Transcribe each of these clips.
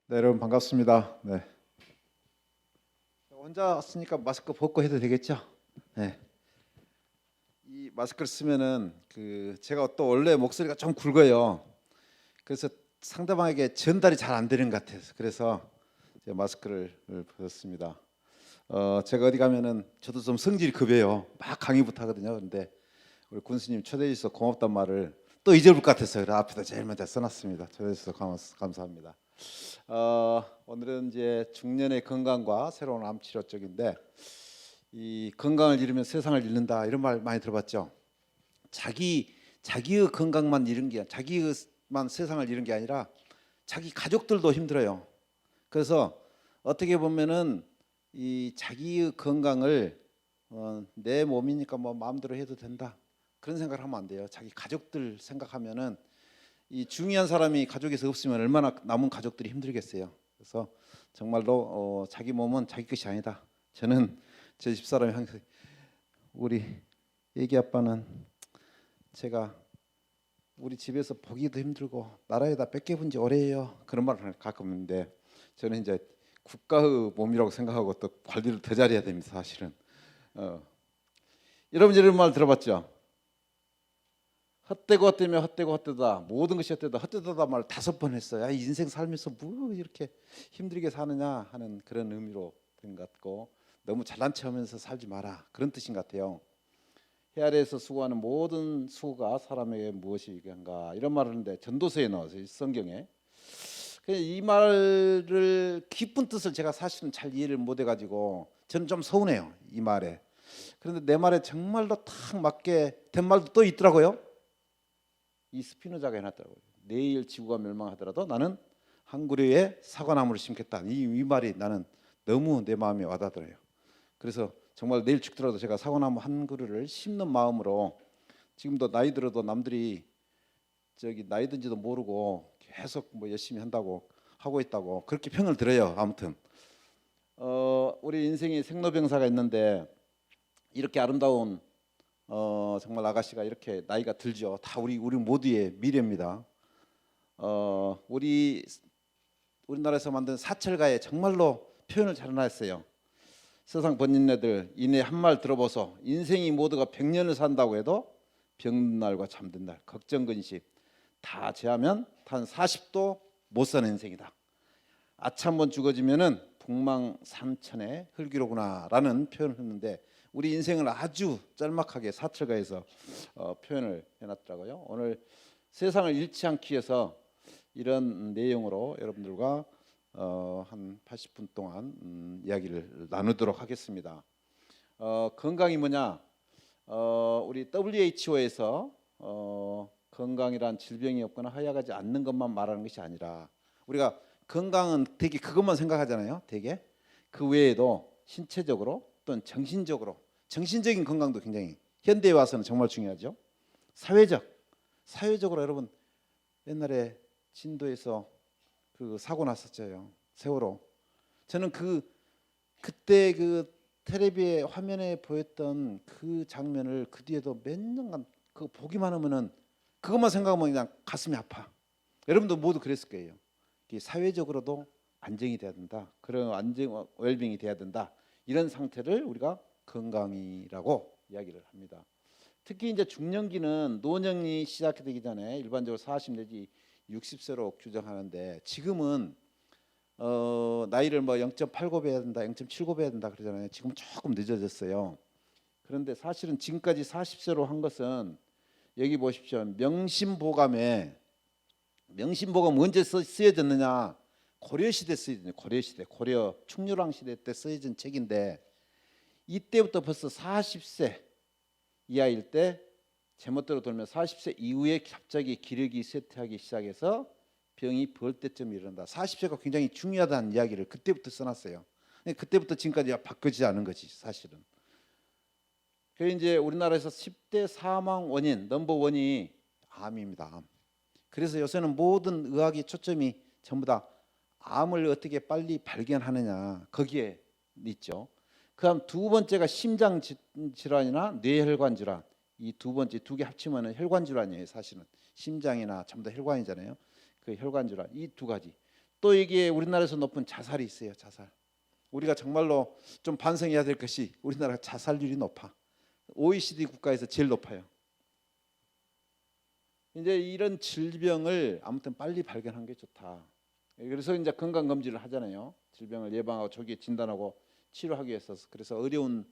네, 여러분 반갑습니다. 네. 혼자 쓰니까 마스크 벗고 해도 되겠죠? 네. 이 마스크를 쓰면은 제가 또 원래 목소리가 좀 굵어요. 그래서 상대방에게 전달이 잘 안 되는 것 같아서 그래서 제가 마스크를 벗었습니다. 제가 어디 가면은 저도 좀 성질이 급해요. 막 강의부터 하거든요. 그런데 우리 군수님 초대해 주셔서 고맙단 말을 또 잊어볼 것 같아서 그래 앞에다 제일 먼저 써놨습니다. 초대해 주셔서 감사합니다. 오늘은 이제 중년의 건강과 새로운 암 치료 쪽인데 이 건강을 잃으면 세상을 잃는다 이런 말 많이 들어봤죠. 자기의 건강만 잃은 게 자기만 세상을 잃은 게 아니라 자기 가족들도 힘들어요. 그래서 어떻게 보면은 이 자기의 건강을 내 몸이니까 뭐 마음대로 해도 된다 그런 생각을 하면 안 돼요. 자기 가족들 생각하면은 이 중요한 사람이 가족에서 없으면 얼마나 남은 가족들이 힘들겠어요. 그래서 정말로 자기 몸은 자기 것이 아니다. 저는 제 집사람이 항상 우리 애기 아빠는 제가 우리 집에서 보기도 힘들고 나라에다 뺏겨본 지 오래예요. 그런 말을 가끔 했는데 저는 이제 국가의 몸이라고 생각하고 또 관리를 더 잘해야 됩니다. 사실은. 여러분 이런 말 들어봤죠? 헛되고 헛되며 헛되고 헛되다 모든 것이 헛되다 헛되다 말 5번 했어요. 야, 인생 살면서 뭐 이렇게 힘들게 사느냐 하는 그런 의미로 된 것 같고 너무 잘난 척하면서 살지 마라 그런 뜻인 것 같아요. 해 아래에서 수고하는 모든 수고가 사람에게 무엇이겠는가 이런 말을 하는데 전도서에 나와서 성경에 이 말을 깊은 뜻을 제가 사실은 잘 이해를 못 해가지고 저는 좀 서운해요 이 말에. 그런데 내 말에 정말로 탁 맞게 된 말도 또 있더라고요. 이 스피노자가 해놨더라고요. 내일 지구가 멸망하더라도 나는 한 그루의 사과나무를 심겠다. 이 말이 나는 너무 내 마음에 와닿더래요. 그래서 정말 내일 죽더라도 제가 사과나무 한 그루를 심는 마음으로 지금도 나이 들어도 남들이 저기 나이 든지도 모르고 계속 뭐 열심히 한다고 하고 있다고 그렇게 평을 들어요. 아무튼 우리 인생에 생로병사가 있는데 이렇게 아름다운 정말 아가씨가 이렇게 나이가 들죠. 다 우리 모두의 미래입니다. 우리나라에서 만든 사철가에 정말로 표현을 잘 해놨어요. 세상 번진네들 이내 한 말 들어보소. 인생이 모두가 100년을 산다고 해도 병든 날과 잠든 날, 걱정 근심 다 제하면 단 40도 못 사는 인생이다. 아차 한번 죽어지면은 북망삼천의 흙이로구나라는 표현을 했는데 우리 인생을 아주 짤막하게 사철가에서 표현을 해놨더라고요. 오늘 세상을 잃지 않기 위해서 이런 내용으로 여러분들과 한 80분 동안 이야기를 나누도록 하겠습니다. 건강이 뭐냐? 우리 WHO에서 건강이란 질병이 없거나 허약하지 않는 것만 말하는 것이 아니라 우리가 건강은 되게 그것만 생각하잖아요. 되게 그 외에도 신체적으로 또는 정신적인 건강도 굉장히 현대에 와서는 정말 중요하죠. 사회적으로 여러분 옛날에 진도에서 그 사고 났었죠. 세월호. 저는 그때 그 텔레비에 화면에 보였던 그 장면을 그 뒤에도 몇 년간 그 보기만 하면은 그것만 생각하면 그냥 가슴이 아파. 여러분도 모두 그랬을 거예요. 사회적으로도 안정이 돼야 된다. 그런 안정 웰빙이 돼야 된다. 이런 상태를 우리가 건강이라고 이야기를 합니다. 특히 이제 중년기는 노년이 시작되기 전에 일반적으로 40 내지 60세로 규정하는데 지금은 나이를 뭐 0.89 해야 된다, 0.79 해야 된다 그러잖아요. 지금 조금 늦어졌어요. 그런데 사실은 지금까지 40세로 한 것은 여기 보십시오. 명심보감에 명심보감 언제 쓰여졌느냐? 고려시대 쓰여진 고려 충렬왕 시대 때 쓰여진 책인데 이때부터 벌써 40세 이하일 때 제멋대로 돌면 40세 이후에 갑자기 기력이 쇠퇴하기 시작해서 병이 벌떼쯤 일어난다. 40세가 굉장히 중요하다는 이야기를 그때부터 써놨어요. 그때부터 지금까지 바뀌지 않은 거지 사실은. 그래서 이제 우리나라에서 10대 사망 원인 넘버 원이 암입니다. 암. 그래서 요새는 모든 의학의 초점이 전부 다 암을 어떻게 빨리 발견하느냐 거기에 있죠. 그다음 두 번째가 심장 질환이나 뇌혈관 질환. 이 두 번째 두 개 합치면 혈관 질환이에요. 사실은 심장이나 전부 다 혈관이잖아요. 그 혈관 질환 이 두 가지. 또 이게 우리나라에서 높은 자살이 있어요. 자살. 우리가 정말로 좀 반성해야 될 것이 우리나라 자살률이 높아. OECD 국가에서 제일 높아요. 이제 이런 질병을 아무튼 빨리 발견한 게 좋다. 그래서 이제 건강 검진을 하잖아요. 질병을 예방하고 조기에 진단하고 치료하기 위해서. 그래서 어려운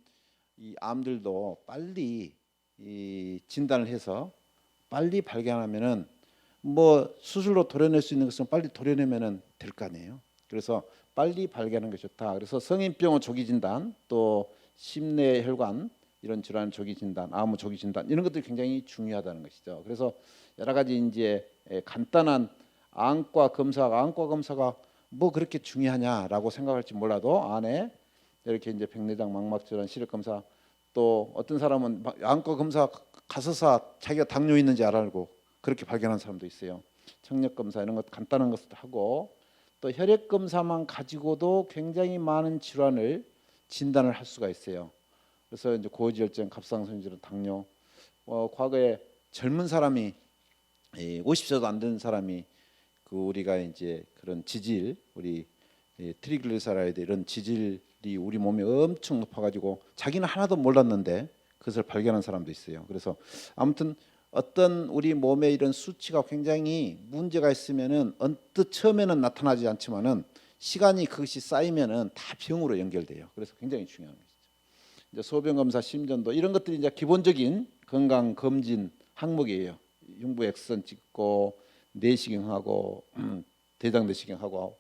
이 암들도 빨리 이 진단을 해서 빨리 발견하면은 뭐 수술로 도려낼 수 있는 것은 빨리 도려내면은 될 거 아니에요. 그래서 빨리 발견하는 게 좋다. 그래서 성인병원 조기 진단, 또 심뇌혈관 이런 질환 조기 진단, 암 조기 진단 이런 것들이 굉장히 중요하다는 것이죠. 그래서 여러 가지 이제 간단한 안과 검사가 뭐 그렇게 중요하냐라고 생각할지 몰라도 안에 이렇게 이제 백내장 망막 질환 시력 검사, 또 어떤 사람은 안과 검사 가서서 자기가 당뇨 있는지 알고 그렇게 발견한 사람도 있어요. 청력 검사 이런 것 간단한 것도 하고, 또 혈액 검사만 가지고도 굉장히 많은 질환을 진단을 할 수가 있어요. 그래서 이제 고지혈증, 갑상선 질환, 당뇨. 과거에 젊은 사람이 50세도 안 된 사람이 그 우리가 이제 그런 지질, 우리 트리글리세라이드 이런 지질이 우리 몸에 엄청 높아가지고 자기는 하나도 몰랐는데 그것을 발견한 사람도 있어요. 그래서 아무튼 어떤 우리 몸에 이런 수치가 굉장히 문제가 있으면은 언뜻 처음에는 나타나지 않지만은 시간이 그것이 쌓이면은 다 병으로 연결돼요. 그래서 굉장히 중요한 것이죠. 이제 소변 검사, 심전도 이런 것들이 이제 기본적인 건강 검진 항목이에요. 흉부 X선 찍고 내시경하고 대장 내시경하고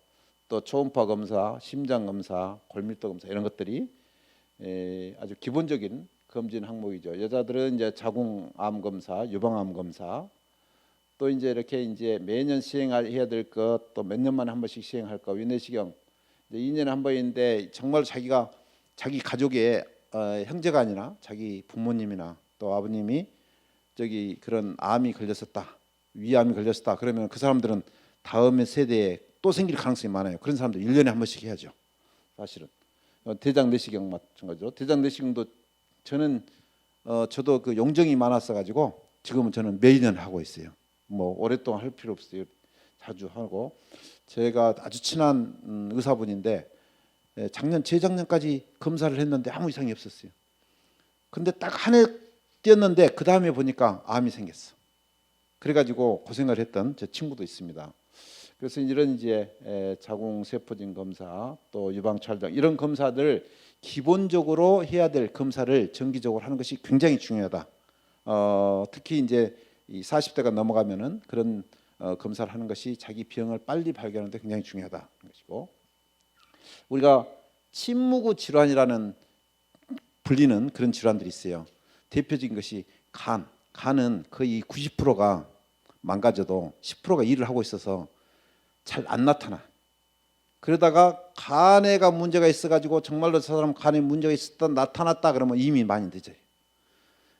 또 초음파 검사, 심장 검사, 골밀도 검사 이런 것들이 아주 기본적인 검진 항목이죠. 여자들은 이제 자궁암 검사, 유방암 검사, 또 이제 이렇게 이제 매년 시행해야 될 것, 또 몇 년 만에 한 번씩 시행할 것, 위내시경 이제 2년에 한 번인데 정말 자기가 자기 가족의 형제가 아니라 자기 부모님이나 또 아버님이 저기 그런 암이 걸렸었다, 위암이 걸렸었다 그러면 그 사람들은 다음의 세대에 또 생길 가능성이 많아요. 그런 사람들 1년에 한 번씩 해야죠. 사실은 대장 내시경 마찬가지로 대장 내시경도 저는 저도 그 용정이 많았어 가지고 지금은 저는 매년 하고 있어요. 뭐 오랫동안 할 필요 없어요. 자주 하고 제가 아주 친한 의사분인데 재작년까지 검사를 했는데 아무 이상이 없었어요. 근데 딱 한 해 뛰었는데 그 다음에 보니까 암이 생겼어. 그래가지고 고생을 했던 제 친구도 있습니다. 그래서 이런 이제 자궁세포진 검사, 또 유방촬장 이런 검사들 기본적으로 해야 될 검사를 정기적으로 하는 것이 굉장히 중요하다. 특히 이제 이 40대가 넘어가면은 그런 검사를 하는 것이 자기 병을 빨리 발견하는데 굉장히 중요하다 것이고, 우리가 침무구 질환이라는 불리는 그런 질환들이 있어요. 대표적인 것이 간은 거의 90%가 망가져도 10%가 일을 하고 있어서 잘 안 나타나. 그러다가 간에가 문제가 있어가지고 정말로 저 사람 간에 문제가 있었다 나타났다 그러면 이미 많이 늦어요.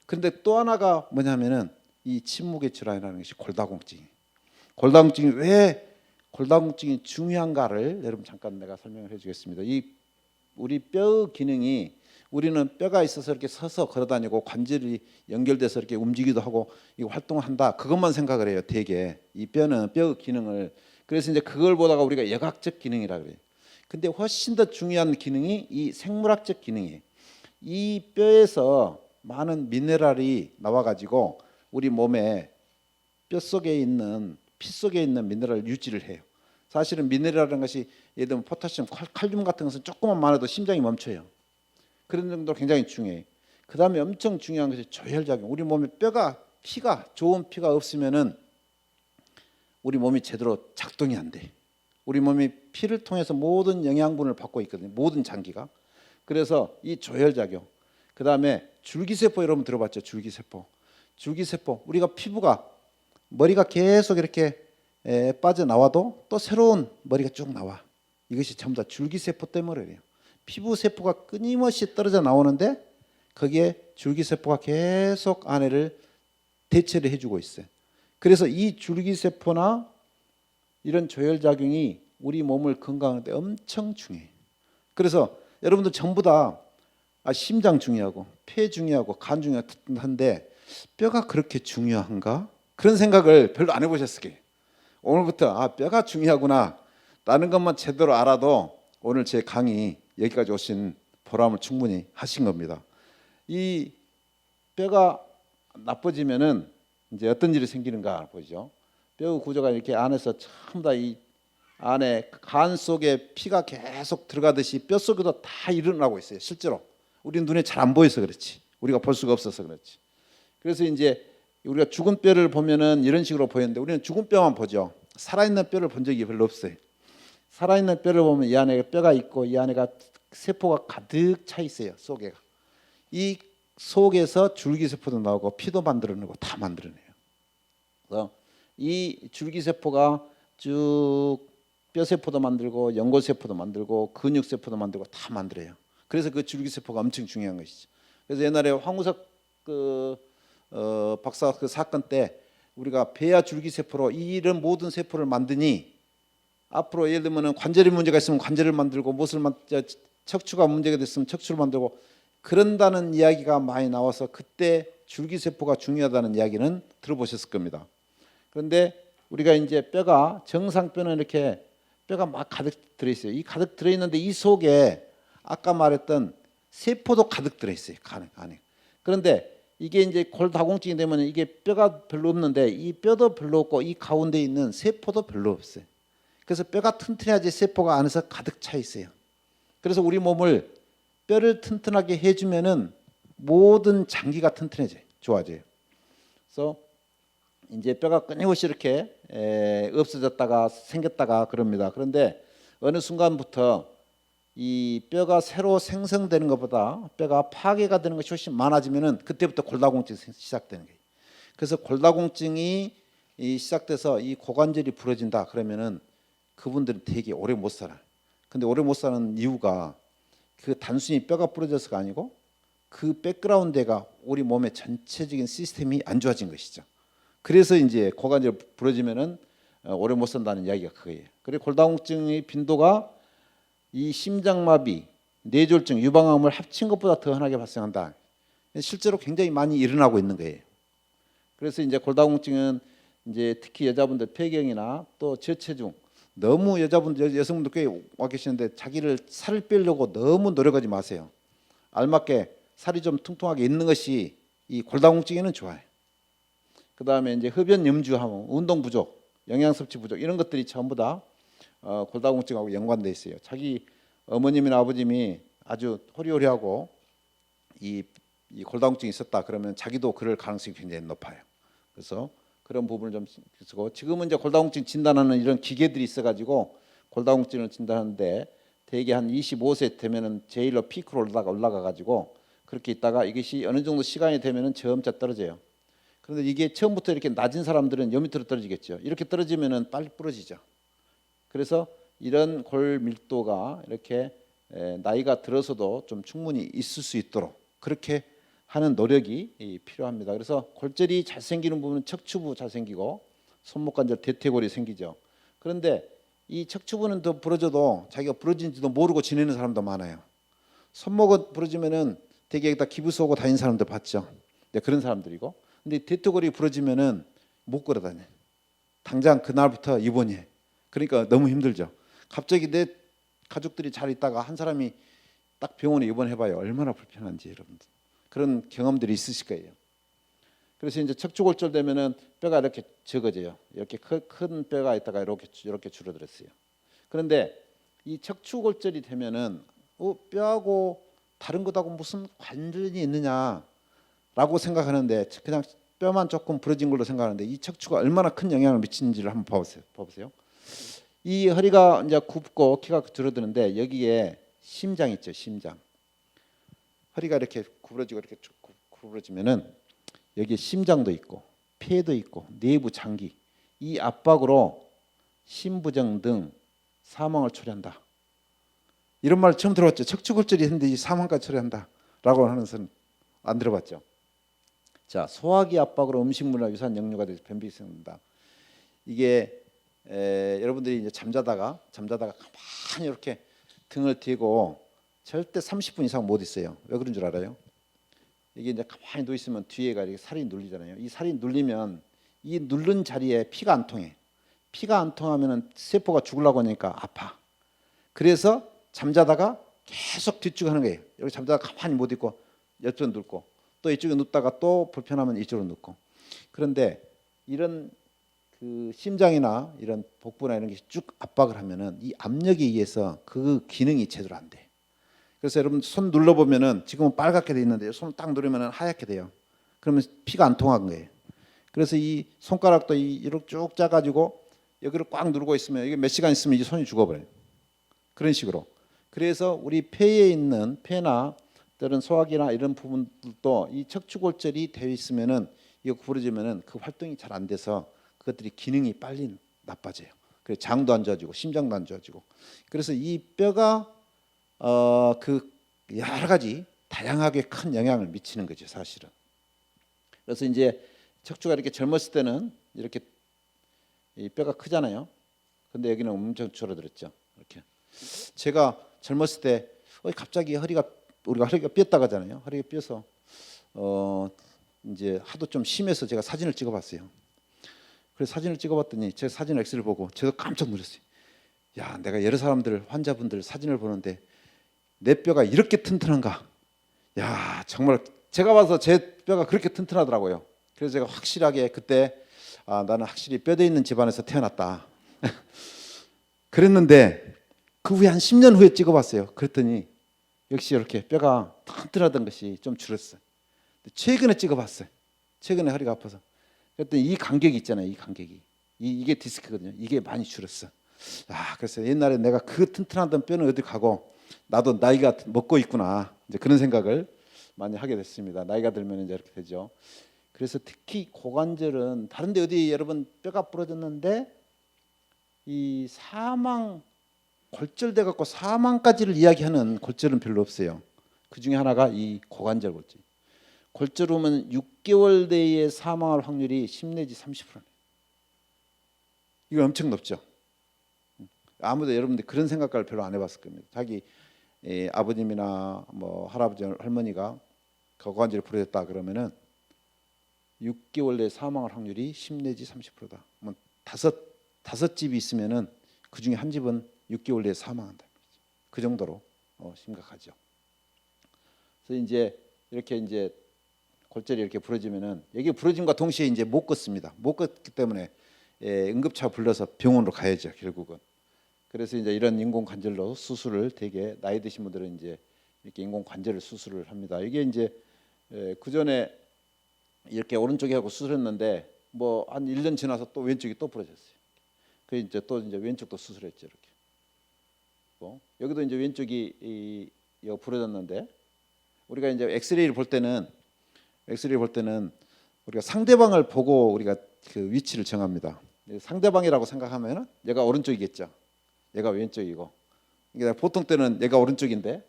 그런데 또 하나가 뭐냐면은 이 침묵의 질환이라는 것이 골다공증이. 골다공증이 왜 골다공증이 중요한가를 여러분 잠깐 내가 설명을 해주겠습니다. 이 우리 뼈 기능이, 우리는 뼈가 있어서 이렇게 서서 걸어다니고 관절이 연결돼서 이렇게 움직이기도 하고 이거 활동을 한다. 그것만 생각을 해요. 대개 이 뼈는 뼈 기능을. 그래서 이제 그걸 보다가 우리가 역학적 기능이라 그래요. 근데 훨씬 더 중요한 기능이 이 생물학적 기능이에요. 이 뼈에서 많은 미네랄이 나와가지고 우리 몸에 뼈 속에 있는 피 속에 있는 미네랄을 유지를 해요. 사실은 미네랄이라는 것이 예를 들면 포타슘, 칼륨 같은 것은 조금만 많아도 심장이 멈춰요. 그런 정도로 굉장히 중요해요. 그 다음에 엄청 중요한 것이 조혈작용. 우리 몸에 피가 좋은 피가 없으면은 우리 몸이 제대로 작동이 안 돼. 우리 몸이 피를 통해서 모든 영양분을 받고 있거든요. 모든 장기가. 그래서 이 조혈작용. 그 다음에 줄기세포 여러분 들어봤죠? 줄기세포. 우리가 피부가 머리가 계속 이렇게 빠져나와도 또 새로운 머리가 쭉 나와. 이것이 전부 다 줄기세포 때문에 그래요. 피부세포가 끊임없이 떨어져 나오는데 거기에 줄기세포가 계속 안에를 대체를 해주고 있어요. 그래서 이 줄기세포나 이런 조혈작용이 우리 몸을 건강하는데 엄청 중요해요. 그래서 여러분들 전부 다 심장 중요하고 폐 중요하고 간 중요한데 뼈가 그렇게 중요한가? 그런 생각을 별로 안 해보셨을 거예요. 오늘부터 뼈가 중요하구나. 라는 것만 제대로 알아도 오늘 제 강의 여기까지 오신 보람을 충분히 하신 겁니다. 이 뼈가 나빠지면은 이제 어떤 일이 생기는가 보죠. 뼈 구조가 이렇게 안에서 전부 다 이 안에 간 속에 피가 계속 들어가듯이 뼈 속에도 다 일어나고 있어요. 실제로 우리 눈에 잘 안 보여서 그렇지, 우리가 볼 수가 없어서 그렇지. 그래서 이제 우리가 죽은 뼈를 보면은 이런 식으로 보이는데 우리는 죽은 뼈만 보죠. 살아있는 뼈를 본 적이 별로 없어요. 살아있는 뼈를 보면 이 안에 뼈가 있고 이 안에가 세포가 가득 차 있어요. 속에가. 이 속에서 줄기세포도 나오고 피도 만들어내고 다 만들어내요. 그래서 이 줄기세포가 쭉 뼈세포도 만들고 연골세포도 만들고 근육세포도 만들고 다 만들어요. 그래서 그 줄기세포가 엄청 중요한 것이죠. 그래서 옛날에 황우석 박사 그 사건 때 우리가 배아 줄기세포로 이런 모든 세포를 만드니 앞으로 예를 들면 관절에 문제가 있으면 관절을 만들고 척추가 문제가 됐으면 척추를 만들고 그런다는 이야기가 많이 나와서 그때 줄기세포가 중요하다는 이야기는 들어보셨을 겁니다. 그런데 우리가 이제 뼈가 정상 뼈는 이렇게 뼈가 막 가득 들어있어요. 이 가득 들어있는데 이 속에 아까 말했던 세포도 가득 들어있어요. 안에. 그런데 이게 이제 골다공증이 되면 이게 뼈가 별로 없는데 이 뼈도 별로 없고 이 가운데 있는 세포도 별로 없어요. 그래서 뼈가 튼튼해야지 세포가 안에서 가득 차 있어요. 그래서 우리 몸을 뼈를 튼튼하게 해주면은 모든 장기가 튼튼해져요. 좋아져요. 그래서 이제 뼈가 끊임없이 이렇게 없어졌다가 생겼다가 그럽니다. 그런데 어느 순간부터 이 뼈가 새로 생성되는 것보다 뼈가 파괴가 되는 것이 훨씬 많아지면은 그때부터 골다공증이 시작되는 거예요. 그래서 골다공증이 시작돼서 이 고관절이 부러진다 그러면은 그분들은 되게 오래 못 살아요. 근데 오래 못 사는 이유가 그 단순히 뼈가 부러져서가 아니고 그 백그라운드가 우리 몸의 전체적인 시스템이 안 좋아진 것이죠. 그래서 이제 고관절 부러지면은 오래 못 산다는 이야기가 그거예요. 그리고 골다공증의 빈도가 이 심장마비, 뇌졸중, 유방암을 합친 것보다 더 흔하게 발생한다. 실제로 굉장히 많이 일어나고 있는 거예요. 그래서 이제 골다공증은 이제 특히 여자분들 폐경이나 또 저체중 너무 여성분들 꽤 와 계시는데 자기를 살을 빼려고 너무 노력하지 마세요. 알맞게 살이 좀 퉁퉁하게 있는 것이 이 골다공증에는 좋아요. 그 다음에 이제 흡연 염주하고 운동 부족, 영양 섭취 부족 이런 것들이 전부 다 골다공증하고 연관돼 있어요. 자기 어머님이나 아버님이 아주 호리호리하고 이 골다공증이 있었다 그러면 자기도 그럴 가능성이 굉장히 높아요. 그래서 그런 부분을 좀 쓰고 지금은 이제 골다공증 진단하는 이런 기계들이 있어가지고 골다공증을 진단하는데 대개 한 25세 되면은 제일로 피크로 올라가가지고 그렇게 있다가 이것이 어느 정도 시간이 되면은 점차 떨어져요. 그런데 이게 처음부터 이렇게 낮은 사람들은 요 밑으로 떨어지겠죠. 이렇게 떨어지면은 빨리 부러지죠. 그래서 이런 골 밀도가 이렇게 나이가 들어서도 좀 충분히 있을 수 있도록 그렇게 하는 노력이 필요합니다. 그래서 골절이 잘 생기는 부분은 척추부 잘 생기고 손목 관절 대퇴골이 생기죠. 그런데 이 척추부는 더 부러져도 자기가 부러진지도 모르고 지내는 사람도 많아요. 손목은 부러지면은 되게 여기다 기부스 오고 다니는 사람들 봤죠. 네, 그런 사람들이고. 근데 대퇴골이 부러지면은 못 걸어다녀. 당장 그날부터 입원해. 그러니까 너무 힘들죠. 갑자기 내 가족들이 잘 있다가 한 사람이 딱 병원에 입원해봐요. 얼마나 불편한지 여러분들. 그런 경험들이 있으실 거예요. 그래서 이제 척추골절 되면은 뼈가 이렇게 적어져요. 이렇게 큰 뼈가 있다가 이렇게 줄어들었어요. 그런데 이 척추골절이 되면은 뼈하고 다른 것하고 무슨 관련이 있느냐라고 생각하는데 그냥 뼈만 조금 부러진 걸로 생각하는데 이 척추가 얼마나 큰 영향을 미치는지를 한번 봐보세요. 이 허리가 이제 굽고 키가 줄어드는데 여기에 심장 있죠, 심장. 허리가 이렇게 구부러지고 이렇게 구부러지면은 여기에 심장도 있고 폐도 있고 내부 장기 이 압박으로 심부정 등 사망을 초래한다. 이런 말 처음 들어봤죠. 척추골절이 했는데 이 사망까지 초래한다라고 하는 것은 안 들어봤죠. 자, 소화기 압박으로 음식물이나 유산 역류가 돼서 변비가 생긴다. 이게 여러분들이 이제 잠자다가 가만히 이렇게 등을 대고 절대 30분 이상 못 있어요. 왜 그런 줄 알아요? 이게 이제 가만히 누워 있으면 뒤에가 이렇게 살이 눌리잖아요. 이 살이 눌리면 이 누른 자리에 피가 안 통해. 피가 안 통하면은 세포가 죽으려고 하니까 아파. 그래서 잠자다가 계속 뒤쪽 하는 거예요. 여기 잠자다가 가만히 못 있고 옆으로 눕고 또 이쪽에 눕다가 또 불편하면 이쪽으로 눕고. 그런데 이런 그 심장이나 이런 복부나 이런 게 쭉 압박을 하면은 이 압력에 의해서 그 기능이 제대로 안 돼. 그래서 여러분 손 눌러 보면은 지금은 빨갛게 돼 있는데 손을 딱 누르면은 하얗게 돼요. 그러면 피가 안 통한 거예요. 그래서 이 손가락도 이렇게 쭉 짜가지고 여기를 꽉 누르고 있으면 이게 몇 시간 있으면 이 손이 죽어버려요. 그런 식으로. 그래서 우리 폐에 있는 폐나 또는 소화기나 이런 부분들도 이 척추골절이 되어 있으면은 이거 부러지면은 그 활동이 잘 안 돼서 그것들이 기능이 빨리 나빠져요. 그래서 장도 안 좋아지고 심장도 안 좋아지고. 그래서 이 뼈가 그 여러 가지 다양하게 큰 영향을 미치는 거죠, 사실은. 그래서 이제 척추가 이렇게 젊었을 때는 이렇게 이 뼈가 크잖아요. 근데 여기는 엄청 줄어들었죠. 이렇게. 제가 젊었을 때 갑자기 우리가 허리가 삐었다고 하잖아요. 허리가 삐어서 이제 하도 좀 심해서 제가 사진을 찍어봤어요. 그래서 사진을 찍어봤더니 제 사진 엑스를 보고 저도 깜짝 놀랐어요. 야, 내가 여러 사람들 환자분들 사진을 보는데 내 뼈가 이렇게 튼튼한가? 야, 정말 제가 봐서 제 뼈가 그렇게 튼튼하더라고요. 그래서 제가 확실하게 그때 나는 확실히 뼈대 있는 집안에서 태어났다. 그랬는데 그 후에 한 10년 후에 찍어봤어요. 그랬더니 역시 이렇게 뼈가 튼튼하던 것이 좀 줄었어요. 최근에 찍어봤어요. 최근에 허리가 아파서. 그랬더니 이 간격이 있잖아요. 이 간격이 이게 디스크거든요. 이게 많이 줄었어. 그래서 옛날에 내가 그 튼튼하던 뼈는 어디 가고 나도 나이가 먹고 있구나. 이제 그런 생각을 많이 하게 됐습니다. 나이가 들면 이제 이렇게 되죠. 그래서 특히 고관절은 다른데 어디 여러분 뼈가 부러졌는데 이 사망 골절돼 갖고 사망까지를 이야기하는 골절은 별로 없어요. 그 중에 하나가 이 고관절 골절. 골절 후면 6개월 내에 사망할 확률이 10 내지 30%예요. 이거 엄청 높죠. 아무도 여러분들 그런 생각을 별로 안 해봤을 겁니다. 자기 아버님이나 뭐 할아버지 할머니가 고관절이 부러졌다 그러면은 6개월 내에 사망할 확률이 10 내지 30%다. 뭐 다섯 집이 있으면은 그 중에 한 집은 6개월 내에 사망한다. 그 정도로 심각하죠. 그래서 이제 이렇게 이제 골절이 이렇게 부러지면은 여기 부러짐과 동시에 이제 못 걷습니다. 못 걷기 때문에 응급차 불러서 병원으로 가야죠, 결국은. 그래서 이제 이런 인공 관절로 수술을 되게 나이 드신 분들은 이제 이렇게 인공 관절을 수술을 합니다. 이게 이제 그 전에 이렇게 오른쪽에 하고 수술했는데 뭐 한 1년 지나서 또 왼쪽이 또 부러졌어요. 그 이제 또 이제 왼쪽도 수술했죠, 이렇게. 여기도 이제 왼쪽이 부러졌는데 우리가 이제 엑스레이를 볼 때는 우리가 상대방을 보고 우리가 그 위치를 정합니다. 상대방이라고 생각하면은 얘가 오른쪽이겠죠. 얘가 왼쪽이고. 그러니까 보통 때는 얘가 오른쪽인데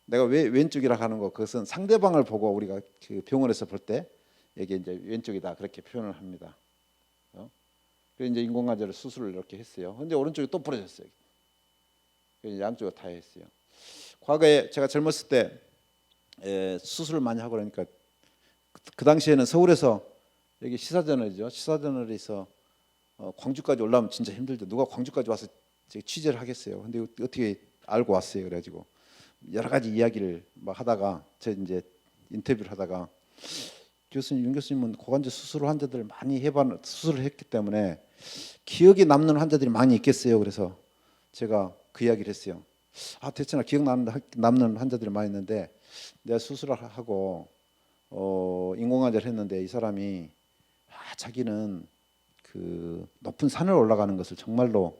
내가 왜 왼쪽이라 하는 거 그것은 상대방을 보고 우리가 그 병원에서 볼 때 이게 이제 왼쪽이다 그렇게 표현을 합니다. 그래서 이제 인공관절 수술을 이렇게 했어요. 근데 오른쪽이 또 부러졌어요. 양쪽을 다 했어요. 과거에 제가 젊었을 때 수술을 많이 하고 그러니까 그 당시에는 서울에서 여기 시사저널이죠. 시사저널에서 광주까지 올라오면 진짜 힘들죠. 누가 광주까지 와서 취재를 하겠어요. 근데 어떻게 알고 왔어요. 그래가지고 여러 가지 이야기를 막 하다가 제 이제 인터뷰를 하다가 윤 교수님은 고관절 수술 환자들 많이 수술을 했기 때문에 기억에 남는 환자들이 많이 있겠어요. 그래서 제가 그 이야기를 했어요. 대체나 기억 남는 환자들이 많이 있는데 내가 수술을 하고 인공관절 했는데 이 사람이 자기는 그 높은 산을 올라가는 것을 정말로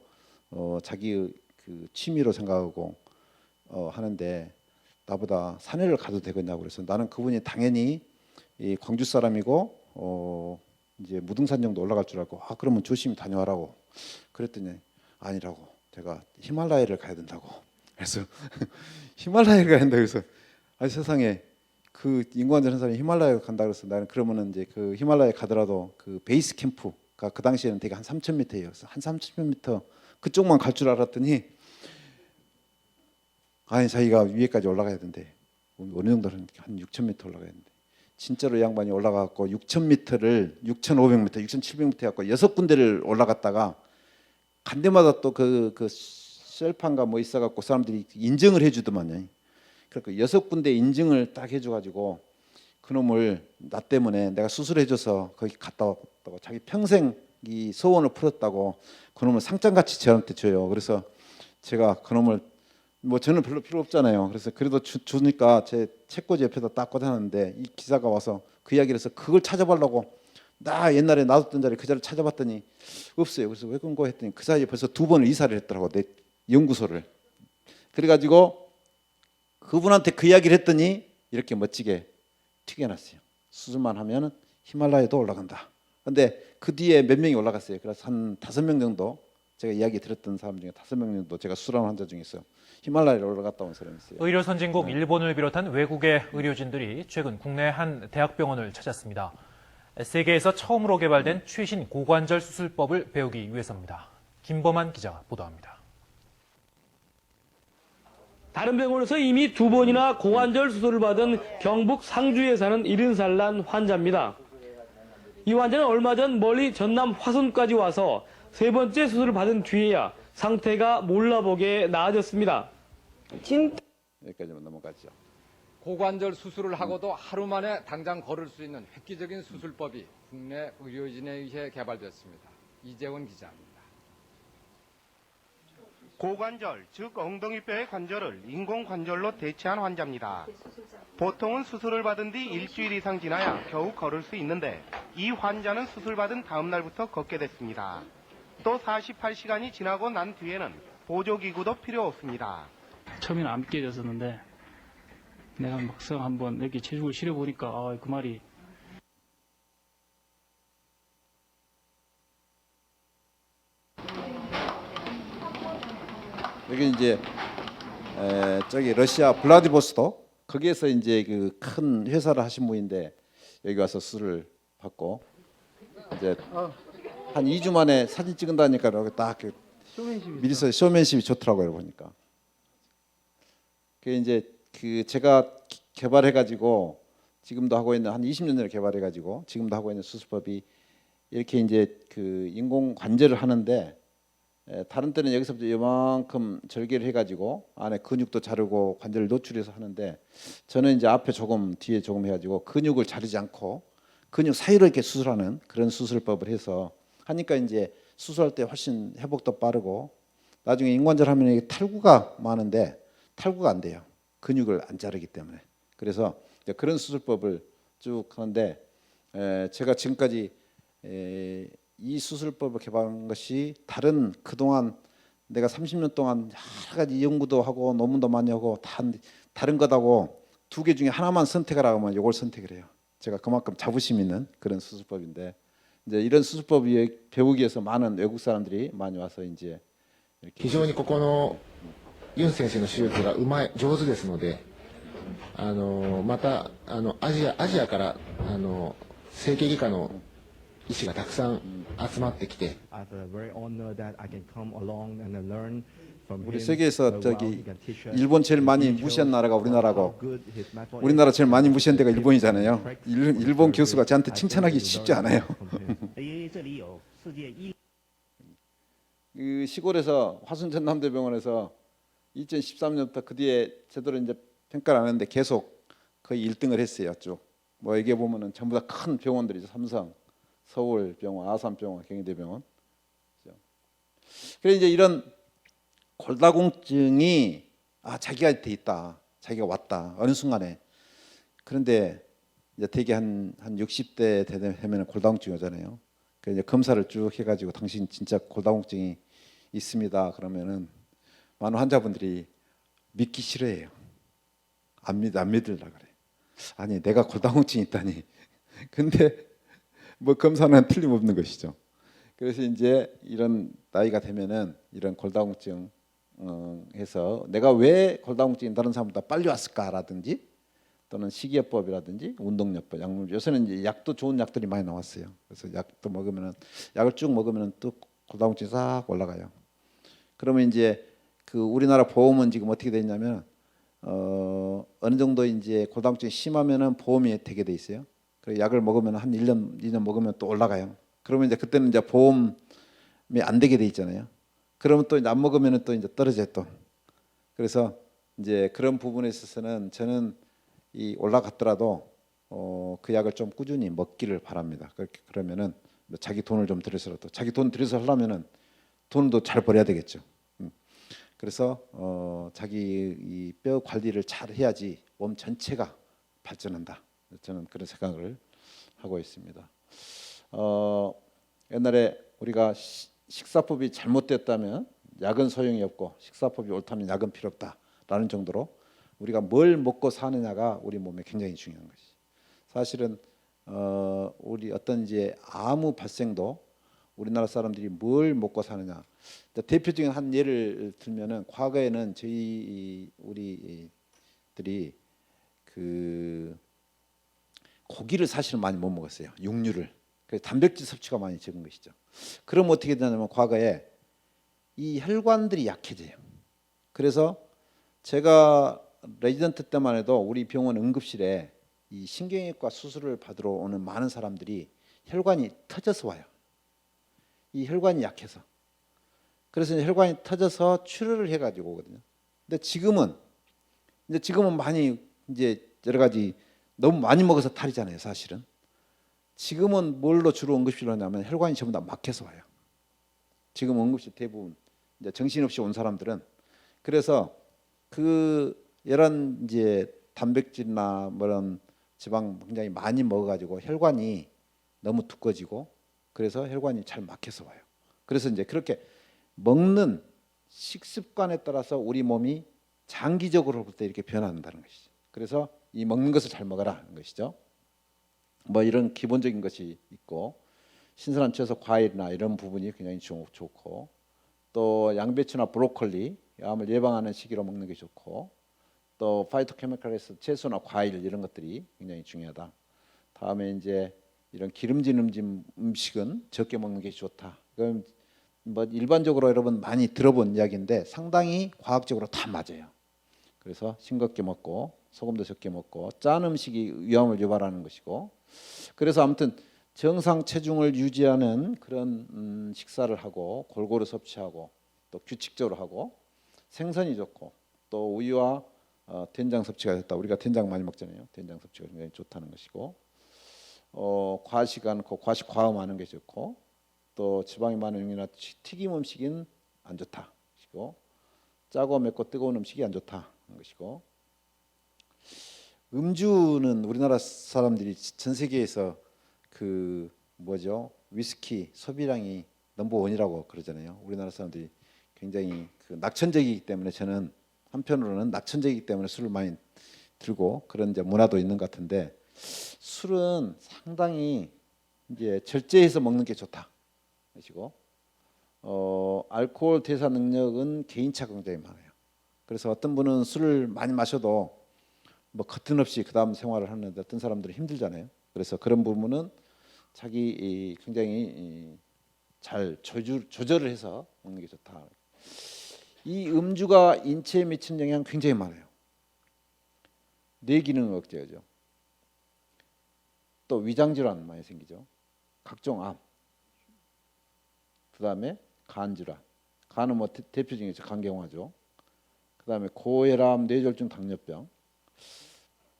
자기 그 취미로 생각하고 하는데 나보다 산에를 가도 되겠냐고 그래서 나는 그분이 당연히 이 광주 사람이고 이제 무등산 정도 올라갈 줄 알고 그러면 조심히 다녀와라고 그랬더니 아니라고 제가 히말라야를 가야 된다고 그래서 히말라야를 가야 된다 그래서 세상에 그 인공관절 한 사람이 히말라야 간다 그래서 나는 그러면은 이제 그 히말라야 가더라도 그 베이스 캠프가 그 당시에는 되게 한 3,000m예요. 한 3,000m 그쪽만 갈 줄 알았더니 자기가 위에까지 올라가야 된대. 어느 정도는 한 6,000m 올라가야 된대. 진짜로 이 양반이 올라가고 6,000m를 6,500m, 6,700m 해갖고 6군데를 올라갔다가 간 데마다 또 그 셀판가 뭐 있어갖고 사람들이 인증을 해주더만요. 그러니까 6군데 인증을 딱 해줘가지고 그놈을 나 때문에 내가 수술해줘서 거기 갔다 왔다고 자기 평생 이 소원을 풀었다고 그놈을 상장같이 저한테 줘요. 그래서 제가 그놈을 뭐 저는 별로 필요 없잖아요. 그래서 그래도 주니까 제 책꽂이 옆에다 딱 꽂아놨는데 이 기사가 와서 그 이야기를 해서 그걸 찾아보려고 나 옛날에 놔뒀던 자리 그 자리를 찾아봤더니 없어요. 그래서 왜 그런 거 했더니 그 사이에 벌써 2번을 이사를 했더라고 내 연구소를. 그래가지고 그분한테 그 이야기를 했더니 이렇게 멋지게 튀겨놨어요. 수술만 하면 히말라야도 올라간다. 근데 그 뒤에 몇 명이 올라갔어요. 그래서 한 5명 정도 제가 이야기 들었던 사람 중에 5명 정도 제가 수술한 환자 중에 있어요. 히말라야를 올라갔다 온 사람이 있어요. 의료 선진국 일본을 비롯한 외국의 의료진들이 최근 국내 한 대학병원을 찾았습니다. 세계에서 처음으로 개발된 최신 고관절 수술법을 배우기 위해서입니다. 김범한 기자가 보도합니다. 다른 병원에서 이미 2번이나 고관절 수술을 받은 경북 상주에 사는 70살 난 환자입니다. 이 환자는 얼마 전 멀리 전남 화순까지 와서 3번째 수술을 받은 뒤에야 상태가 몰라보게 나아졌습니다. 여기까지만 넘어가죠. 고관절 수술을 하고도 하루 만에 당장 걸을 수 있는 획기적인 수술법이 국내 의료진에 의해 개발됐습니다. 이재원 기자입니다. 고관절, 즉 엉덩이뼈의 관절을 인공관절로 대체한 환자입니다. 보통은 수술을 받은 뒤 일주일 이상 지나야 겨우 걸을 수 있는데 이 환자는 수술 받은 다음 날부터 걷게 됐습니다. 또 48시간이 지나고 난 뒤에는 보조기구도 필요 없습니다. 처음에는 안 깨졌었는데 내가 막상 한번 이렇게 체중을 실어보니까 그 말이 여기 이제 저기 러시아 블라디보스톡 거기에서 이제 그 큰 회사를 하신 분인데 여기 와서 수술을 받고 이제 한 2주 만에 사진 찍은다니까 이렇게 딱 미리서 쇼맨십이 좋더라고요 보니까. 그 이제 그 제가 개발해가지고 지금도 하고 있는 한 20년 전에 개발해가지고 지금도 하고 있는 수술법이 이렇게 이제 그 인공 관절을 하는데 다른 때는 여기서부터 이만큼 절개를 해가지고 안에 근육도 자르고 관절을 노출해서 하는데 저는 이제 앞에 조금 뒤에 조금 해가지고 근육을 자르지 않고 근육 사이로 이렇게 수술하는 그런 수술법을 해서 하니까 이제 수술할 때 훨씬 회복도 빠르고 나중에 인관절 하면 이게 탈구가 많은데 탈구가 안 돼요. 근육을 안 자르기 때문에. 그래서 그런 수술법을 쭉 하는데 제가 지금까지 이 수술법을 개발한 것이 다른 그동안 내가 30년 동안 여러 가지 연구도 하고 논문도 많이 하고 다른 것하고 2개 중에 하나만 선택을 하면 이걸 선택을 해요. 제가 그만큼 자부심 있는 그런 수술법인데 이제 이런 수술법을 배우기 위해서 많은 외국 사람들이 많이 와서 이제 非常にここのユン先生の手術が上手ですので、またアジアから整形外科の医師がたくさん集まってきて、 우리 세계에서 저기 일본 제일 많이 무시한 나라가 우리나라고 우리나라 제일 많이 무시한 데가 일본이잖아요. 일본 교수가 저한테 칭찬하기 쉽지 않아요. 그 시골에서 화순 전남대병원에서 2013년부터 그 뒤에 제대로 이제 평가를 안 했는데 계속 거의 1등을 했어요. 쭉. 뭐 여기 보면은 전부 다 큰 병원들이죠. 삼성, 서울병원, 아산병원, 경희대병원. 그래 이제 이런 골다공증이 자기한테 있다, 자기가 왔다 어느 순간에. 그런데 이제 대개 한 60대 되면 골다공증이 오잖아요. 그래서 이제 검사를 쭉 해가지고 당신 진짜 골다공증이 있습니다. 그러면은 많은 환자분들이 믿기 싫어해요. 안 믿으려고 그래. 아니 내가 골다공증이 있다니. 근데 뭐 검사는 틀림없는 것이죠. 그래서 이제 이런 나이가 되면은 이런 골다공증 해서 내가 왜 골다공증이 다른 사람보다 빨리 왔을까라든지 또는 식이요법이라든지 운동요법, 약물 요새는 이제 약도 좋은 약들이 많이 나왔어요. 그래서 약도 먹으면은 약을 쭉 먹으면은 또 골다공증이 싹 올라가요. 그러면 이제 그 우리나라 보험은 지금 어떻게 돼 있냐면 어느 정도 이제 골다공증이 심하면은 보험이 되게 돼 있어요. 그리고 약을 먹으면 한 1년, 2년 먹으면 또 올라가요. 그러면 이제 그때는 이제 보험이 안 되게 돼 있잖아요. 그러면 또 이제 안 먹으면은 또 이제 떨어져요 또. 그래서 이제 그런 부분에 있어서는 저는 이 올라갔더라도 그 약을 좀 꾸준히 먹기를 바랍니다. 그렇게 그러면은 뭐 자기 돈을 좀 들여서라도 자기 돈 들여서 하려면은 돈도 잘 벌어야 되겠죠. 그래서 자기 이 뼈 관리를 잘 해야지 몸 전체가 발전한다. 저는 그런 생각을 하고 있습니다. 옛날에 우리가 식사법이 잘못됐다면 약은 소용이 없고 식사법이 옳다면 약은 필요 없다라는 정도로 우리가 뭘 먹고 사느냐가 우리 몸에 굉장히 중요한 것이. 사실은 우리 어떤 이제 암의 발생도 우리나라 사람들이 뭘 먹고 사느냐. 대표적인 한 예를 들면은 과거에는 저희 우리들이 그 고기를 사실은 많이 못 먹었어요. 육류를. 그래서 단백질 섭취가 많이 적은 것이죠. 그럼 어떻게 되냐면 과거에 이 혈관들이 약해져요. 그래서 제가 레지던트 때만 해도 우리 병원 응급실에 이 신경외과 수술을 받으러 오는 많은 사람들이 혈관이 터져서 와요. 이 혈관이 약해서. 그래서 이제 혈관이 터져서 출혈을 해가지고 오거든요. 근데 지금은 많이 이제 여러 가지 너무 많이 먹어서 탈이잖아요, 사실은. 지금은 뭘로 주로 응급실로 하냐면 혈관이 전부 다 막혀서 와요. 지금 응급실 대부분 이제 정신없이 온 사람들은 그래서 그 이런 이제 단백질이나 뭐런 지방 굉장히 많이 먹어가지고 혈관이 너무 두꺼지고 그래서 혈관이 잘 막혀서 와요. 그래서 이제 그렇게 먹는 식습관에 따라서 우리 몸이 장기적으로 볼 때 이렇게 변화한다는 것이죠. 그래서 이 먹는 것을 잘 먹어라는 것이죠. 뭐 이런 기본적인 것이 있고 신선한 채소, 과일이나 이런 부분이 굉장히 좋고 또 양배추나 브로콜리 암을 예방하는 시기로 먹는 게 좋고 또 파이토케미칼에서 채소나 과일 이런 것들이 굉장히 중요하다. 다음에 이제 이런 기름진 음식은 적게 먹는 게 좋다. 그럼 뭐 일반적으로 여러분 많이 들어본 이야기인데 상당히 과학적으로 다 맞아요. 그래서 싱겁게 먹고 소금도 적게 먹고 짠 음식이 위암을 유발하는 것이고 그래서 아무튼 정상 체중을 유지하는 그런 식사를 하고 골고루 섭취하고 또 규칙적으로 하고 생선이 좋고 또 우유와 된장 섭취가 좋다. 우리가 된장 많이 먹잖아요. 된장 섭취가 굉장히 좋다는 것이고 과식 않고 과식 과음하는 게 좋고 또 지방이 많은 음식이나 튀김 음식은 안 좋다. 것이고 짜고 맵고 뜨거운 음식이 안 좋다는 것이고 음주는 우리나라 사람들이 전 세계에서 그 뭐죠 위스키 소비량이 넘버원이라고 그러잖아요. 우리나라 사람들이 굉장히 그 낙천적이기 때문에 저는 한편으로는 낙천적이기 때문에 술을 많이 들고 그런 이제 문화도 있는 것 같은데 술은 상당히 이제 절제해서 먹는 게 좋다. 것이고 알코올 대사 능력은 개인차가 굉장히 많아요. 그래서 어떤 분은 술을 많이 마셔도 뭐 거뜬없이 그 다음 생활을 하는데 어떤 사람들은 힘들잖아요. 그래서 그런 부분은 자기 굉장히 잘 조절을 해서 먹는 게 좋다. 이 음주가 인체에 미치는 영향 굉장히 많아요. 뇌 기능을 억제하죠. 또 위장 질환 많이 생기죠. 각종 암. 그다음에 간 질환. 간은 뭐 대표적인 게 간경화죠. 그다음에 고혈압, 뇌졸중, 당뇨병.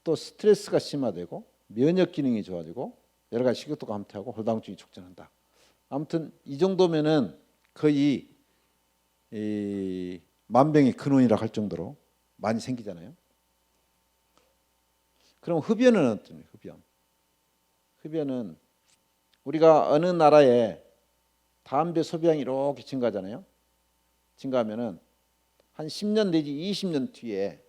또 스트레스가 심화되고 면역 기능이 좋아지고 여러 가지 식욕도 감퇴하고 홀다공증이 촉진한다. 아무튼 이 정도면은 거의 이 만병의 근원이라 할 정도로 많이 생기잖아요. 그럼 흡연은 어떠냐? 흡연은 우리가 어느 나라에 담배 소비량이 이렇게 증가하잖아요. 증가하면은 한 10년 내지 20년 뒤에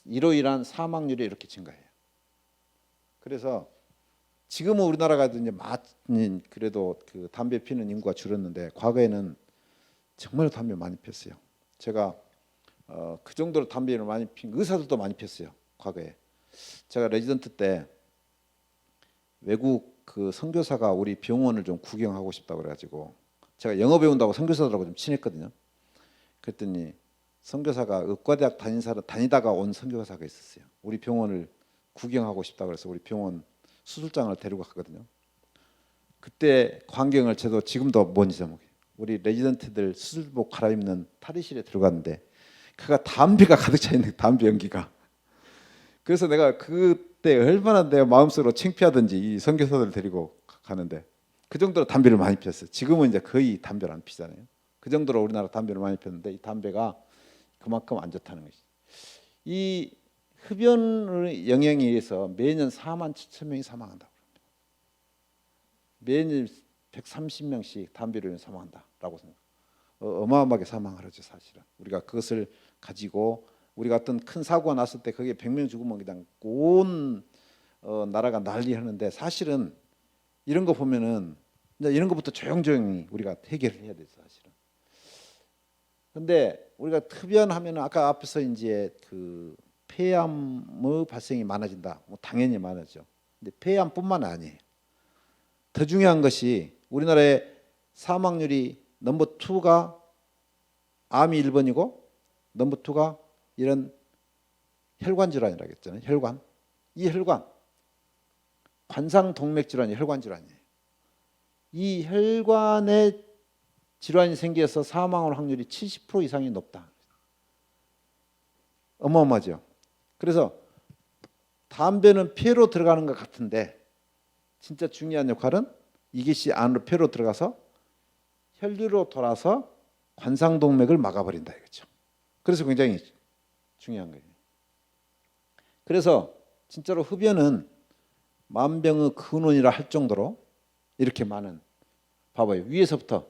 이로 인한 사망률이 이렇게 증가해요. 그래서 지금은 우리나라가 이제 많이 그래도 그 담배 피는 인구가 줄었는데 과거에는 정말 담배 많이 피웠어요. 제가 그 정도로 담배를 많이 핀 의사들도 많이 피웠어요. 과거에 제가 레지던트 때 외국 그 선교사가 우리 병원을 좀 구경하고 싶다고 그래가지고 제가 영어 배운다고 선교사들하고 좀 친했거든요. 그랬더니 선교사가 의과대학 다니다가 온 선교사가 있었어요. 우리 병원을 구경하고 싶다고 그래서 우리 병원 수술장을 데리고 갔거든요. 그때 광경을 저도 지금도 못 잊어먹어요. 우리 레지던트들 수술복 갈아입는 탈의실에 들어갔는데 그가 담배가 가득 차 있는 담배 연기가. 그래서 내가 그때 얼마나 내가 마음속으로 창피하든지 이 선교사들 데리고 가는데 그 정도로 담배를 많이 피웠어요. 지금은 이제 거의 담배를 안 피잖아요. 그 정도로 우리나라 담배를 많이 피웠는데 이 담배가 그만큼 안 좋다는 것이죠. 이 흡연 영향에 의해서 매년 4만 7천 명이 사망한다고 합니다. 매년 130명씩 담배로 인해 사망한다라고 생각. 어마어마하게 사망을 하죠, 사실은. 우리가 그것을 가지고 우리가 어떤 큰 사고가 났을 때 거기에 100명 죽으면 그냥 온 나라가 난리하는데 사실은 이런 거 보면은 이제 이런 것부터 조용조용히 우리가 해결을 해야 되죠, 사실은. 근데 우리가 흡연하면은 아까 앞에서 이제 그 폐암의 발생이 많아진다. 뭐 당연히 많아져. 근데 폐암뿐만 아니에요. 더 중요한 것이 우리나라의 사망률이 넘버 2가 암이 1번이고 넘버 2가 이런 혈관 질환이라고 했잖아요. 혈관. 이 혈관 관상동맥 질환이 혈관 질환이에요. 이 혈관에 질환이 생겨서 사망할 확률이 70% 이상이 높다. 어마어마하죠. 그래서 담배는 폐로 들어가는 것 같은데 진짜 중요한 역할은 이것이 안으로 폐로 들어가서 혈류로 돌아서 관상동맥을 막아버린다 이거죠. 그래서 굉장히 중요한 거예요. 그래서 진짜로 흡연은 만병의 근원이라 할 정도로 이렇게 많은, 봐봐요. 위에서부터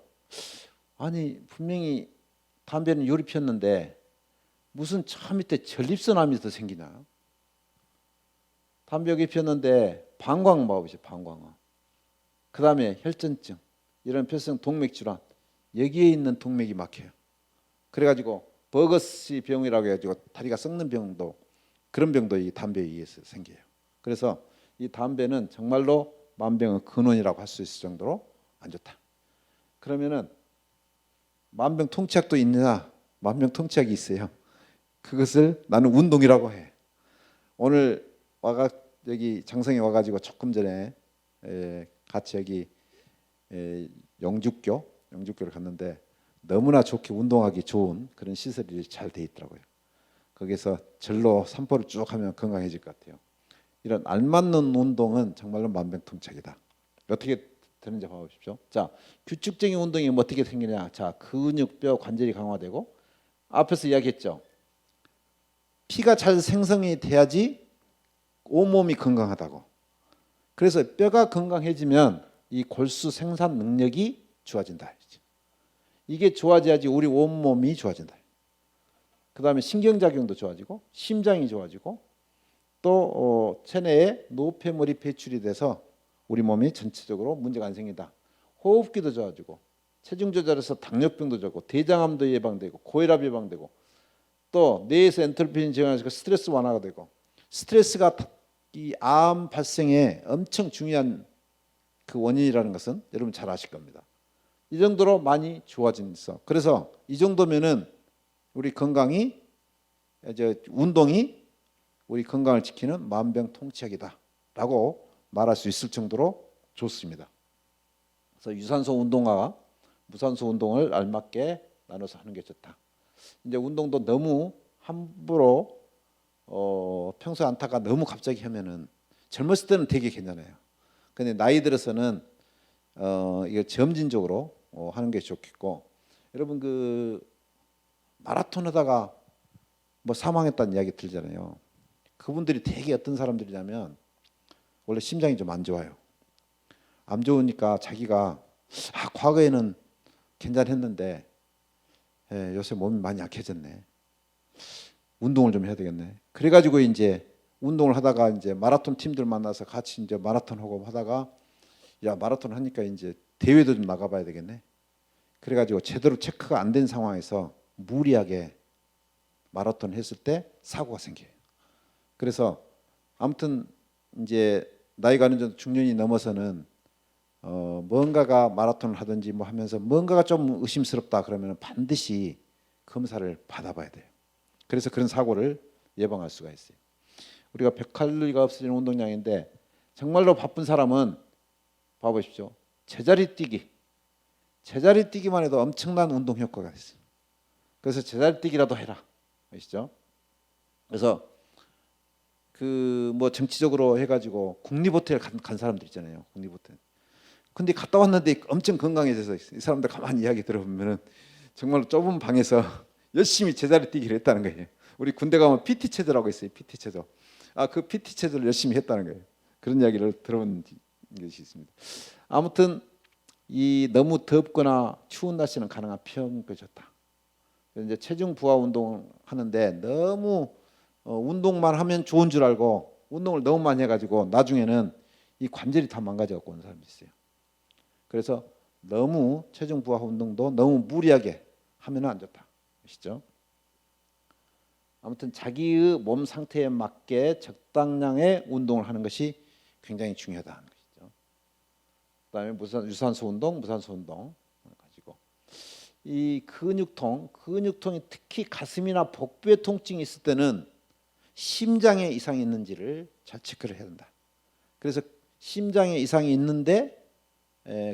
아니 분명히 담배는 요리 피웠는데 무슨 저 밑에 전립선암이 더 생기나? 담배 여기 피웠는데 방광 봐보세요. 방광. 그 다음에 혈전증, 이런 폐성 동맥 질환, 여기에 있는 동맥이 막혀요. 그래가지고 버거시 병이라고 해가지고 다리가 썩는 병도, 그런 병도 이 담배에 의해서 생겨요. 그래서 이 담배는 정말로 만병의 근원이라고 할 수 있을 정도로 안 좋다. 그러면은 만병통치약도 있느냐? 만병통치약이 있어요. 그것을 나는 운동이라고 해. 오늘 여기 장성에 와가지고 조금 전에 같이 여기 영주교를 갔는데 너무나 좋게 운동하기 좋은 그런 시설이 잘 돼 있더라고요. 거기서 절로 산보를 쭉 하면 건강해질 것 같아요. 이런 알맞는 운동은 정말로 만병통치약이다. 어떻게 되는지 봐보십시오. 자, 규칙적인 운동이 어떻게 생기냐? 자, 근육, 뼈, 관절이 강화되고, 앞에서 이야기했죠. 피가 잘 생성이 돼야지 온몸이 건강하다고. 그래서 뼈가 건강해지면 이 골수 생산 능력이 좋아진다. 이게 좋아져야지 우리 온몸이 좋아진다. 그 다음에 신경작용도 좋아지고 심장이 좋아지고 또 체내에 노폐물이 배출이 돼서 우리 몸이 전체적으로 문제가 안 생긴다. 호흡기도 좋아지고 체중 조절해서 당뇨병도 좋고 대장암도 예방되고 고혈압 예방되고 또 뇌에서 엔도르핀이 증가해서 스트레스 완화가 되고, 스트레스가 이 암 발생에 엄청 중요한 그 원인이라는 것은 여러분 잘 아실 겁니다. 이 정도로 많이 좋아진다. 그래서 이 정도면은 우리 건강이, 이제 운동이 우리 건강을 지키는 만병통치약이다라고 말할 수 있을 정도로 좋습니다. 그래서 유산소 운동과 무산소 운동을 알맞게 나눠서 하는 게 좋다. 이제 운동도 너무 함부로 평소에 안타가 너무 갑자기 하면은 젊었을 때는 되게 괜찮아요. 근데 나이 들어서는 이거 점진적으로 하는 게 좋겠고, 여러분 그 마라톤 하다가 뭐 사망했다는 이야기 들잖아요. 그분들이 되게 어떤 사람들이냐면 원래 심장이 좀 안 좋아요. 안 좋으니까 자기가 과거에는 괜찮았는데 요새 몸이 많이 약해졌네. 운동을 좀 해야 되겠네. 그래가지고 이제 운동을 하다가 이제 마라톤 팀들 만나서 같이 이제 마라톤 하고 하다가 야 마라톤 하니까 이제 대회도 좀 나가봐야 되겠네. 그래가지고 제대로 체크가 안 된 상황에서 무리하게 마라톤 했을 때 사고가 생겨요. 그래서 아무튼 이제 나이가 어느 정도 중년이 넘어서는 뭔가가 마라톤을 하든지 뭐 하면서 뭔가가 좀 의심스럽다 그러면 반드시 검사를 받아봐야 돼요. 그래서 그런 사고를 예방할 수가 있어요. 우리가 100칼로리가 없어지는 운동량인데 정말로 바쁜 사람은 봐보십시오. 제자리 뛰기 제자리 뛰기만 해도 엄청난 운동 효과가 있어요. 그래서 제자리 뛰기라도 해라. 아시죠? 그래서 그 뭐 정치적으로 해가지고 국립호텔 간 사람들 있잖아요. 국립호텔. 근데 갔다 왔는데 엄청 건강해져서 이 사람들 가만히 이야기 들어보면은 정말 좁은 방에서 열심히 제자리 뛰기를 했다는 거예요. 우리 군대 가면 PT 체조라고 있어요. PT 체조. 그 PT 체조를 열심히 했다는 거예요. 그런 이야기를 들어본 것이 있습니다. 아무튼 이 너무 덥거나 추운 날씨는 가능한 평균 좋다. 이제 체중 부하 운동 하는데 너무 운동만 하면 좋은 줄 알고 운동을 너무 많이 해가지고 나중에는 이 관절이 다 망가져갖고 온 사람이 있어요. 그래서 너무 체중 부하 운동도 너무 무리하게 하면 안 좋다. 아시죠? 아무튼 자기의 몸 상태에 맞게 적당량의 운동을 하는 것이 굉장히 중요하다는 것이죠. 그다음에 유산소 운동, 무산소 운동 가지고 이 근육통이 특히 가슴이나 복부에 통증이 있을 때는 심장에 이상이 있는지를 잘 체크를 해야 된다. 그래서 심장에 이상이 있는데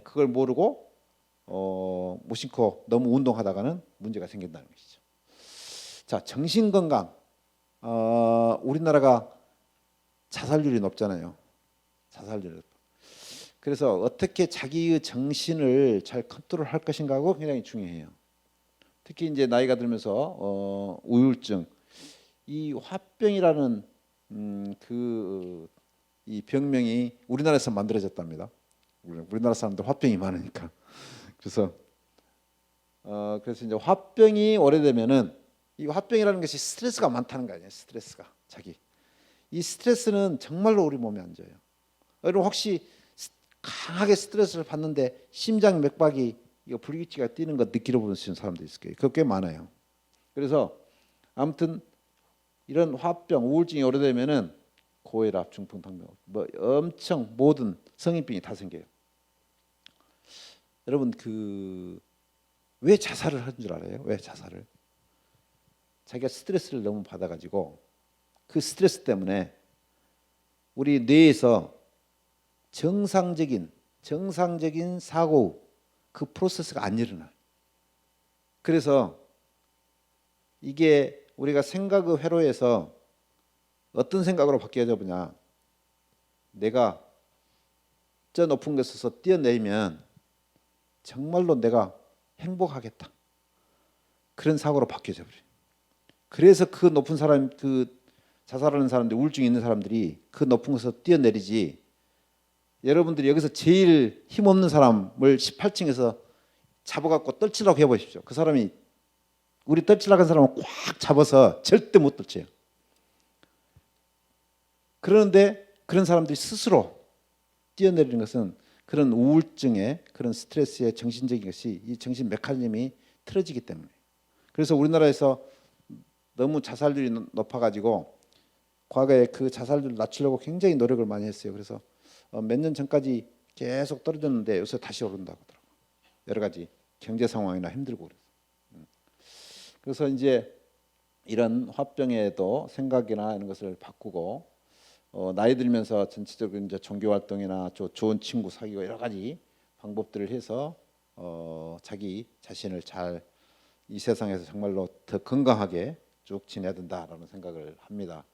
그걸 모르고 무심코 너무 운동하다가는 문제가 생긴다는 것이죠. 자, 정신 건강. 우리나라가 자살률이 높잖아요. 자살률이 높아. 그래서 어떻게 자기의 정신을 잘 컨트롤할 것인가가 굉장히 중요해요. 특히 이제 나이가 들면서 우울증, 이 화병이라는 이 병명이 우리나라에서 만들어졌답니다. 우리나라 사람들 화병이 많으니까. 그래서 이제 화병이 오래되면은 이 화병이라는 것이 스트레스가 많다는 거 아니에요. 스트레스가 이 스트레스는 정말로 우리 몸에 안 좋아요. 여러분 혹시 강하게 스트레스를 받는데 심장 맥박이 불규칙하게 뛰는 거 느끼러 보시는 사람도 있을 거예요. 그거 꽤 많아요. 그래서 아무튼 이런 화병, 우울증이 오래되면은 고혈압, 중풍, 당뇨, 뭐 엄청 모든 성인병이 다 생겨요. 여러분 왜 자살을 하는 줄 알아요? 왜 자살을? 자기가 스트레스를 너무 받아가지고 그 스트레스 때문에 우리 뇌에서 정상적인 사고 그 프로세스가 안 일어나. 그래서 이게 우리가 생각의 회로에서 어떤 생각으로 바뀌어져 보냐? 내가 저 높은 곳에서 뛰어내리면 정말로 내가 행복하겠다. 그런 사고로 바뀌어져 버려요. 그래서 그 높은 사람, 자살하는 사람들, 우울증이 있는 사람들이 그 높은 곳에서 뛰어내리지. 여러분들이 여기서 제일 힘없는 사람을 18층에서 잡아갖고 떨치려고 해보십시오. 그 사람이 우리 떨치려고 한 사람을 꽉 잡아서 절대 못 떨쳐요. 그런데 그런 사람들이 스스로 뛰어내리는 것은 그런 우울증의 그런 스트레스의 정신적인 것이 이 정신 메커니즘이 틀어지기 때문에. 그래서 우리나라에서 너무 자살률이 높아가지고 과거에 그 자살률을 낮추려고 굉장히 노력을 많이 했어요. 그래서 몇 년 전까지 계속 떨어졌는데 요새 다시 오른다고 하더라고요. 여러 가지 경제 상황이나 힘들고 그래서. 그래서 이제 이런 화병에도 생각이나 이런 것을 바꾸고 나이 들면서 전체적으로 이제 종교 활동이나 좋은 친구 사귀고 여러 가지 방법들을 해서 자기 자신을 잘 이 세상에서 정말로 더 건강하게 쭉 지내야 된다라는 생각을 합니다.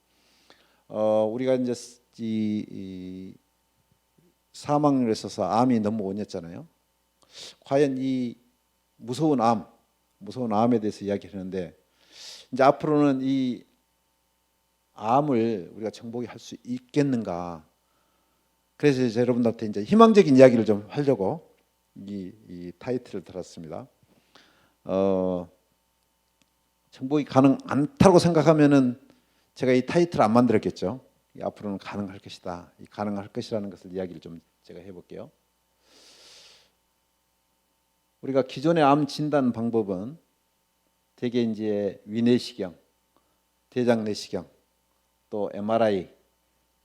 우리가 이제 이 사망률에 있어서 암이 너무 원했잖아요. 과연 이 무서운 암에 대해서 이야기하는데 이제 앞으로는 이 암을 우리가 정복할 수 있겠는가? 그래서 이제 여러분들한테 이제 희망적인 이야기를 좀 하려고 이 타이틀을 달았습니다. 정복이 가능 않다고 생각하면은 제가 이 타이틀을 안 만들었겠죠. 앞으로는 가능할 것이다. 이 가능할 것이라는 것을 이야기를 좀 제가 해볼게요. 우리가 기존의 암 진단 방법은 대개 이제 위내시경, 대장 내시경, 또 MRI,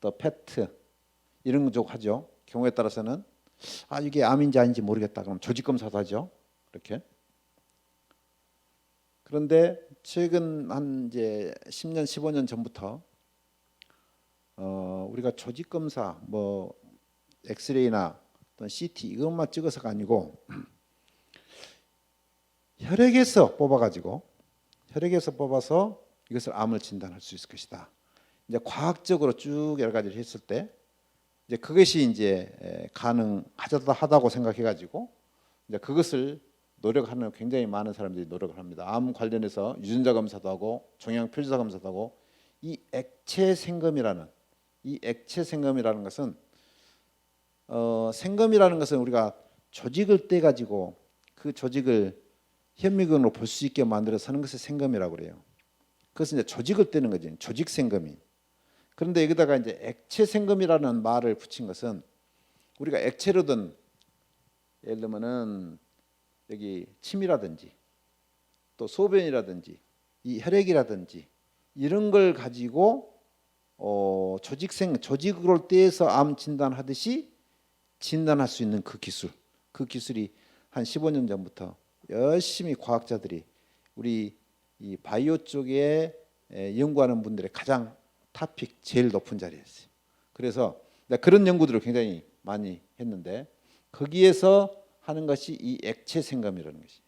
또 PET 이런 쪽 하죠. 경우에 따라서는 이게 암인지 아닌지 모르겠다. 그럼 조직 검사도 하죠. 이렇게. 그런데 최근 한 이제 10년, 15년 전부터 우리가 조직 검사, 뭐 엑스레이나 또는 CT 이것만 찍어서가 아니고 혈액에서 뽑아서 이것을 암을 진단할 수 있을 것이다. 이제 과학적으로 쭉 여러 가지를 했을 때 이제 그것이 이제 가능하다고 생각해가지고 이제 그것을 노력하는 굉장히 많은 사람들이 노력을 합니다. 암 관련해서 유전자 검사도 하고 종양 표주사 검사도 하고 이 액체 생검이라는 것은 생검이라는 것은 우리가 조직을 떼 가지고 그 조직을 현미경으로 볼 수 있게 만들어서 하는 것을 생검이라고 그래요. 그것은 이제 조직을 떼는 거지. 조직 생검이. 그런데 여기다가 이제 액체 생검이라는 말을 붙인 것은 우리가 액체로든 예를 들면은 여기 침이라든지 또 소변이라든지 이 혈액이라든지 이런 걸 가지고 조직으로 떼서 암 진단하듯이 진단할 수 있는 그 기술이 한 15년 전부터 열심히 과학자들이 우리 이 바이오 쪽에 연구하는 분들의 가장 탑픽 제일 높은 자리였어요. 그래서 그런 연구들을 굉장히 많이 했는데 거기에서 하는 것이 이 액체 생검이라는 것이.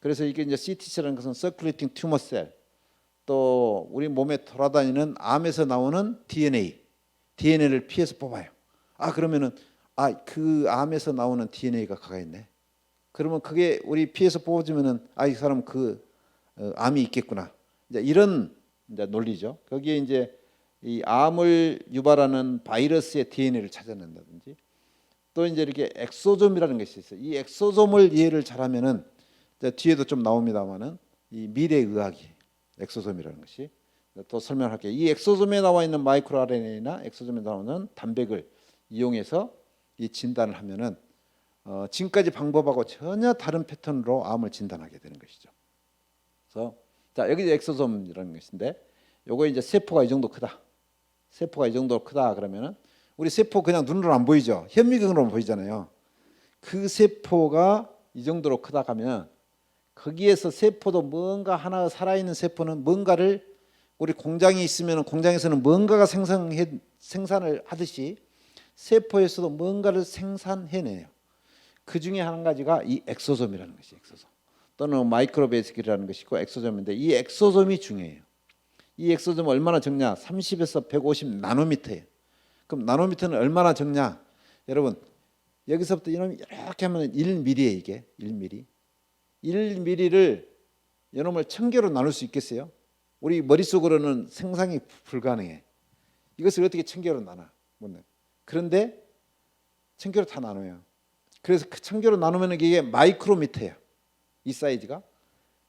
그래서 이게 이제 CTC라는 것은 Circulating Tumor Cell, 또 우리 몸에 돌아다니는 암에서 나오는 DNA를 피해서 뽑아요. 그러면은 그 암에서 나오는 DNA가 가가 있네. 그러면 그게 우리 피해서 뽑아주면은 이 사람 암이 있겠구나. 이제 이런 이제 논리죠. 거기에 이제 이 암을 유발하는 바이러스의 DNA를 찾아낸다든지 또 이제 이렇게 엑소좀이라는 것이 있어요. 이 엑소좀을 이해를 잘하면은 뒤에도 좀 나옵니다만은 이 미래의학이 엑소좀이라는 것이 또 설명할게요. 이 엑소좀에 나와 있는 마이크로 RNA나 엑소좀에 나오는 단백을 이용해서 이 진단을 하면은 지금까지 방법하고 전혀 다른 패턴으로 암을 진단하게 되는 것이죠. 그래서 자 여기 엑소좀이라는 것인데 요거 이제 세포가 이 정도 크다. 그러면은 우리 세포 그냥 눈으로 안 보이죠. 현미경으로만 보이잖아요. 그 세포가 이 정도로 크다 하면 거기에서 세포도 뭔가 하나 살아있는 세포는 뭔가를 우리 공장이 있으면 공장에서는 뭔가가 생산을 하듯이 세포에서도 뭔가를 생산해내요. 그 중에 한 가지가 이 엑소좀이라는 것이 엑소좀 또는 마이크로베시클이라는 것이 있고 엑소좀인데 이 엑소좀이 중요해요. 이 엑소좀 얼마나 적냐? 30에서 150 나노미터예요. 그럼 나노미터는 얼마나 적냐? 여러분 여기서부터 이렇게 하면 1mm예요. 이게 1mm. 1mm를 이놈을 1000개로 나눌 수 있겠어요? 우리 머릿속으로는 상상이 불가능해. 이것을 어떻게 1000개로 나눠? 그런데 1000개로 다 나눠요. 그래서 그 1000개로 나누면 이게 마이크로미터예요. 이 사이즈가.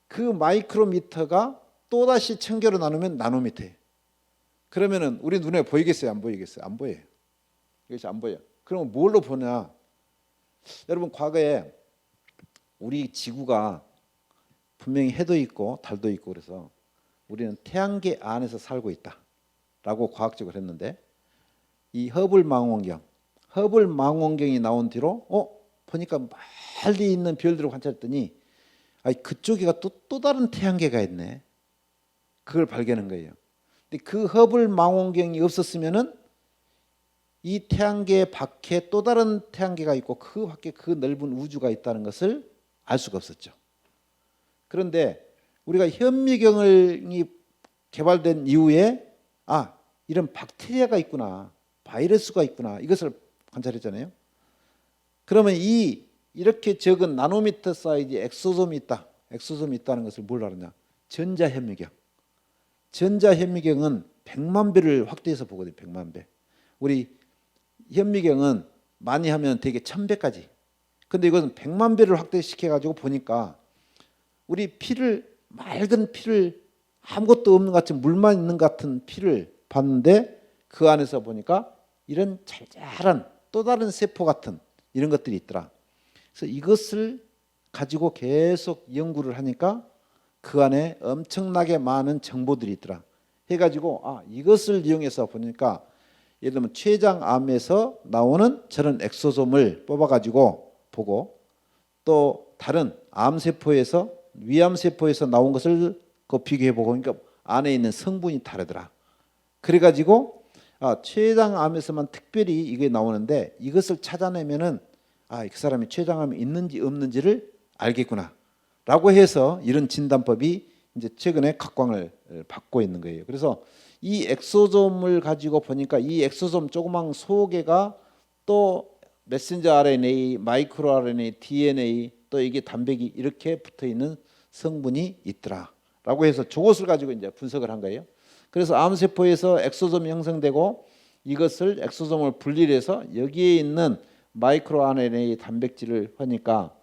그 마이크로미터가 또다시 1000개로 나누면 나노미터예요. 그러면은 우리 눈에 보이겠어요? 안 보이겠어요? 안 보여요. 이것이 안 보여요. 그러면 뭘로 보냐? 여러분 과거에 우리 지구가 분명히 해도 있고 달도 있고 그래서 우리는 태양계 안에서 살고 있다라고 과학적으로 했는데 이 허블 망원경이 나온 뒤로 보니까 멀리 있는 별들을 관찰했더니 그쪽에가 또 다른 태양계가 있네. 그걸 발견한 거예요. 근데 그 허블 망원경이 없었으면은 이 태양계 밖에 또 다른 태양계가 있고 그 밖에 그 넓은 우주가 있다는 것을 알 수가 없었죠. 그런데 우리가 현미경이 개발된 이후에 이런 박테리아가 있구나, 바이러스가 있구나 이것을 관찰했잖아요. 그러면 이렇게 적은 나노미터 사이즈 엑소솜이 있다는 것을 뭘 알았냐? 전자현미경은 100만 배를 확대해서 보거든요. 100만 배. 우리 현미경은 많이 하면 되게 1000배까지. 근데 이것은 100만 배를 확대시켜 가지고 보니까 우리 맑은 피를 아무것도 없는 것 같은 물만 있는 것 같은 피를 봤는데 그 안에서 보니까 이런 잘잘한 또 다른 세포 같은 이런 것들이 있더라. 그래서 이것을 가지고 계속 연구를 하니까 그 안에 엄청나게 많은 정보들이 있더라. 해가지고 이것을 이용해서 보니까 예를 들면 췌장암에서 나오는 저런 엑소솜을 뽑아가지고 보고 또 다른 암세포에서 위암세포에서 나온 것을 비교해보고 그러니까 안에 있는 성분이 다르더라. 그래가지고 췌장암에서만 특별히 이게 나오는데 이것을 찾아내면은 그 사람이 췌장암이 있는지 없는지를 알겠구나. 라고 해서 이런 진단법이 이제 최근에 각광을 받고 있는 거예요. 그래서 이 엑소솜을 가지고 보니까 이 엑소솜 조그만 소개가 또 메신저 RNA, 마이크로 RNA, DNA 또 이게 단백이 이렇게 붙어 있는 성분이 있더라라고 해서 저것을 가지고 이제 분석을 한 거예요. 그래서 암세포에서 엑소솜이 형성되고 이것을 엑소솜을 분리해서 여기에 있는 마이크로 RNA 단백질을 하니까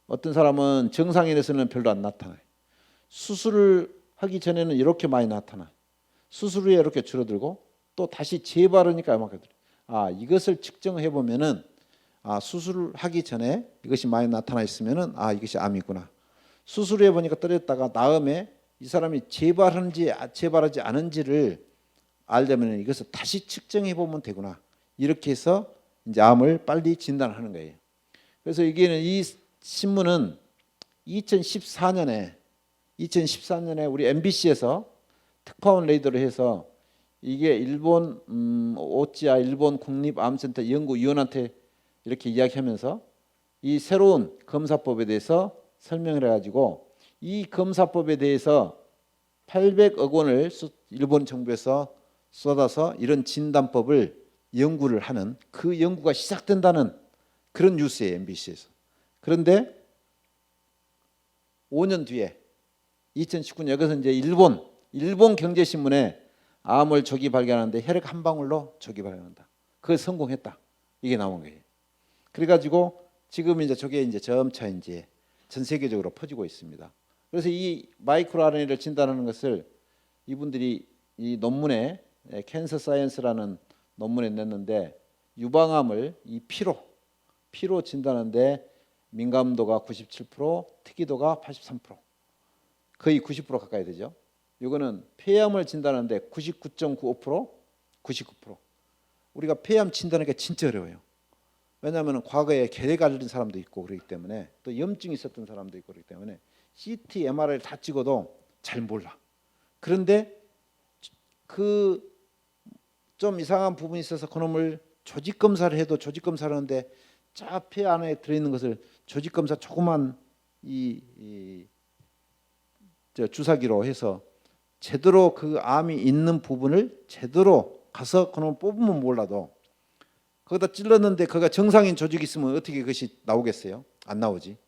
어떤 사람은 정상인에서는 별로 안 나타나요. 수술을 하기 전에는 이렇게 많이 나타나요. 수술 후에 이렇게 줄어들고 또 다시 재발하니까 이만큼 들어요. 이것을 측정해 보면은 수술을 하기 전에 이것이 많이 나타나 있으면은 이것이 암이구나. 수술해 보니까 떨어졌다가 다음에 이 사람이 재발하는지 재발하지 않은지를 알려면 이것을 다시 측정해 보면 되구나. 이렇게 해서 이제 암을 빨리 진단하는 거예요. 그래서 이 신문은 2014년에 우리 MBC에서 특파원 레이더를 해서 이게 일본 오찌아 일본 국립암센터 연구위원한테 이렇게 이야기하면서 이 새로운 검사법에 대해서 설명을 해가지고 이 검사법에 대해서 800억 원을 일본 정부에서 쏟아서 이런 진단법을 연구를 하는 그 연구가 시작된다는 그런 뉴스예요, MBC에서. 그런데 5년 뒤에 2019년 여기서 이제 일본 경제신문에 암을 조기 발견하는데 혈액 한 방울로 조기 발견한다. 그걸 성공했다. 이게 나온 거예요. 그래가지고 지금 이제 저게 이제 점차 이제 전 세계적으로 퍼지고 있습니다. 그래서 이 마이크로 RNA를 진단하는 것을 이분들이 이 논문에 캔서 사이언스라는 논문에 냈는데 유방암을 이 피로 진단하는데 민감도가 97%, 특이도가 83%, 거의 90% 가까이 되죠. 이거는 폐암을 진단하는데 99.95%, 99%. 우리가 폐암 진단하기가 진짜 어려워요. 왜냐하면 과거에 계획 알린 사람도 있고 그렇기 때문에 또 염증이 있었던 사람도 있고 그렇기 때문에 CT, MRI를 다 찍어도 잘 몰라. 그런데 그 좀 이상한 부분이 있어서 그놈을 조직 검사를 해도 조직 검사를 하는데 폐 안에 들어있는 것을 조직 검사 조그만 주사기로 해서 제대로 그 암이 있는 부분을 제대로 가서 그놈 뽑으면 몰라도 거기다 찔렀는데 거기가 정상인 조직이 있으면 어떻게 그것이 나오겠어요? 안 나오지.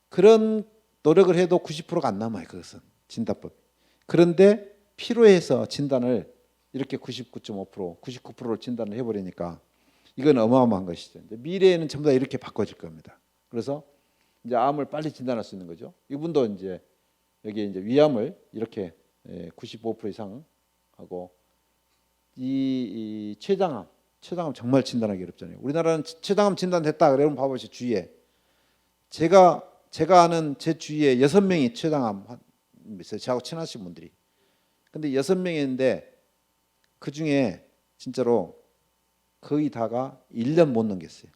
그런 노력을 해도 90%가 안 남아요. 그것은 진단법. 그런데 피로해서 진단을 이렇게 99.5%, 99%를 진단을 해버리니까 이건 어마어마한 것이죠. 이제 미래에는 전부 다 이렇게 바꿔질 겁니다. 그래서 이제 암을 빨리 진단할 수 있는 거죠. 이분도 이제 여기 이제 위암을 이렇게 95% 이상 하고 이 췌장암 정말 진단하기 어렵잖아요. 우리나라는 췌장암 진단됐다 그러면 봐보시죠. 주위에 제가 아는 제 주위에 6명이 췌장암 있어요. 저하고 친하신 분들이. 근데 6명인데 그 중에 진짜로 거의 다가 1년 못 넘겼어요.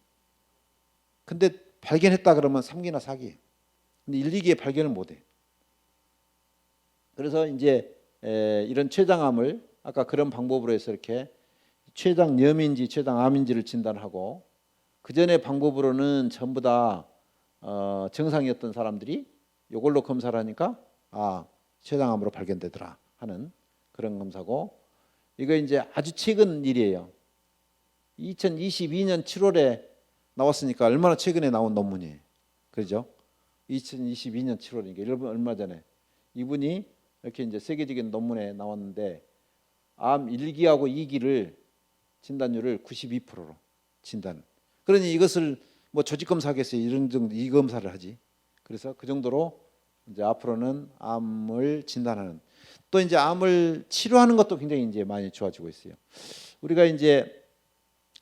근데 발견했다 그러면 3기나 4기. 근데 1, 2기에 발견을 못 해요. 그래서 이제 이런 췌장암을 아까 그런 방법으로 해서 이렇게 췌장염인지 췌장암인지를 진단하고 그 전에 방법으로는 전부 다 정상이었던 사람들이 이걸로 검사를 하니까 췌장암으로 발견되더라 하는 그런 검사고 이거 이제 아주 최근 일이에요. 2022년 7월에 나왔으니까 얼마나 최근에 나온 논문이에요. 그렇죠? 2022년 7월이니까 여러분 얼마 전에 이분이 이렇게 이제 세계적인 논문에 나왔는데 암 1기하고 2기를 진단율을 92%로 진단. 그러니 이것을 뭐 조직 검사하겠어요. 이런 정도 이 검사를 하지. 그래서 그 정도로 이제 앞으로는 암을 진단하는 또 이제 암을 치료하는 것도 굉장히 이제 많이 좋아지고 있어요. 우리가 이제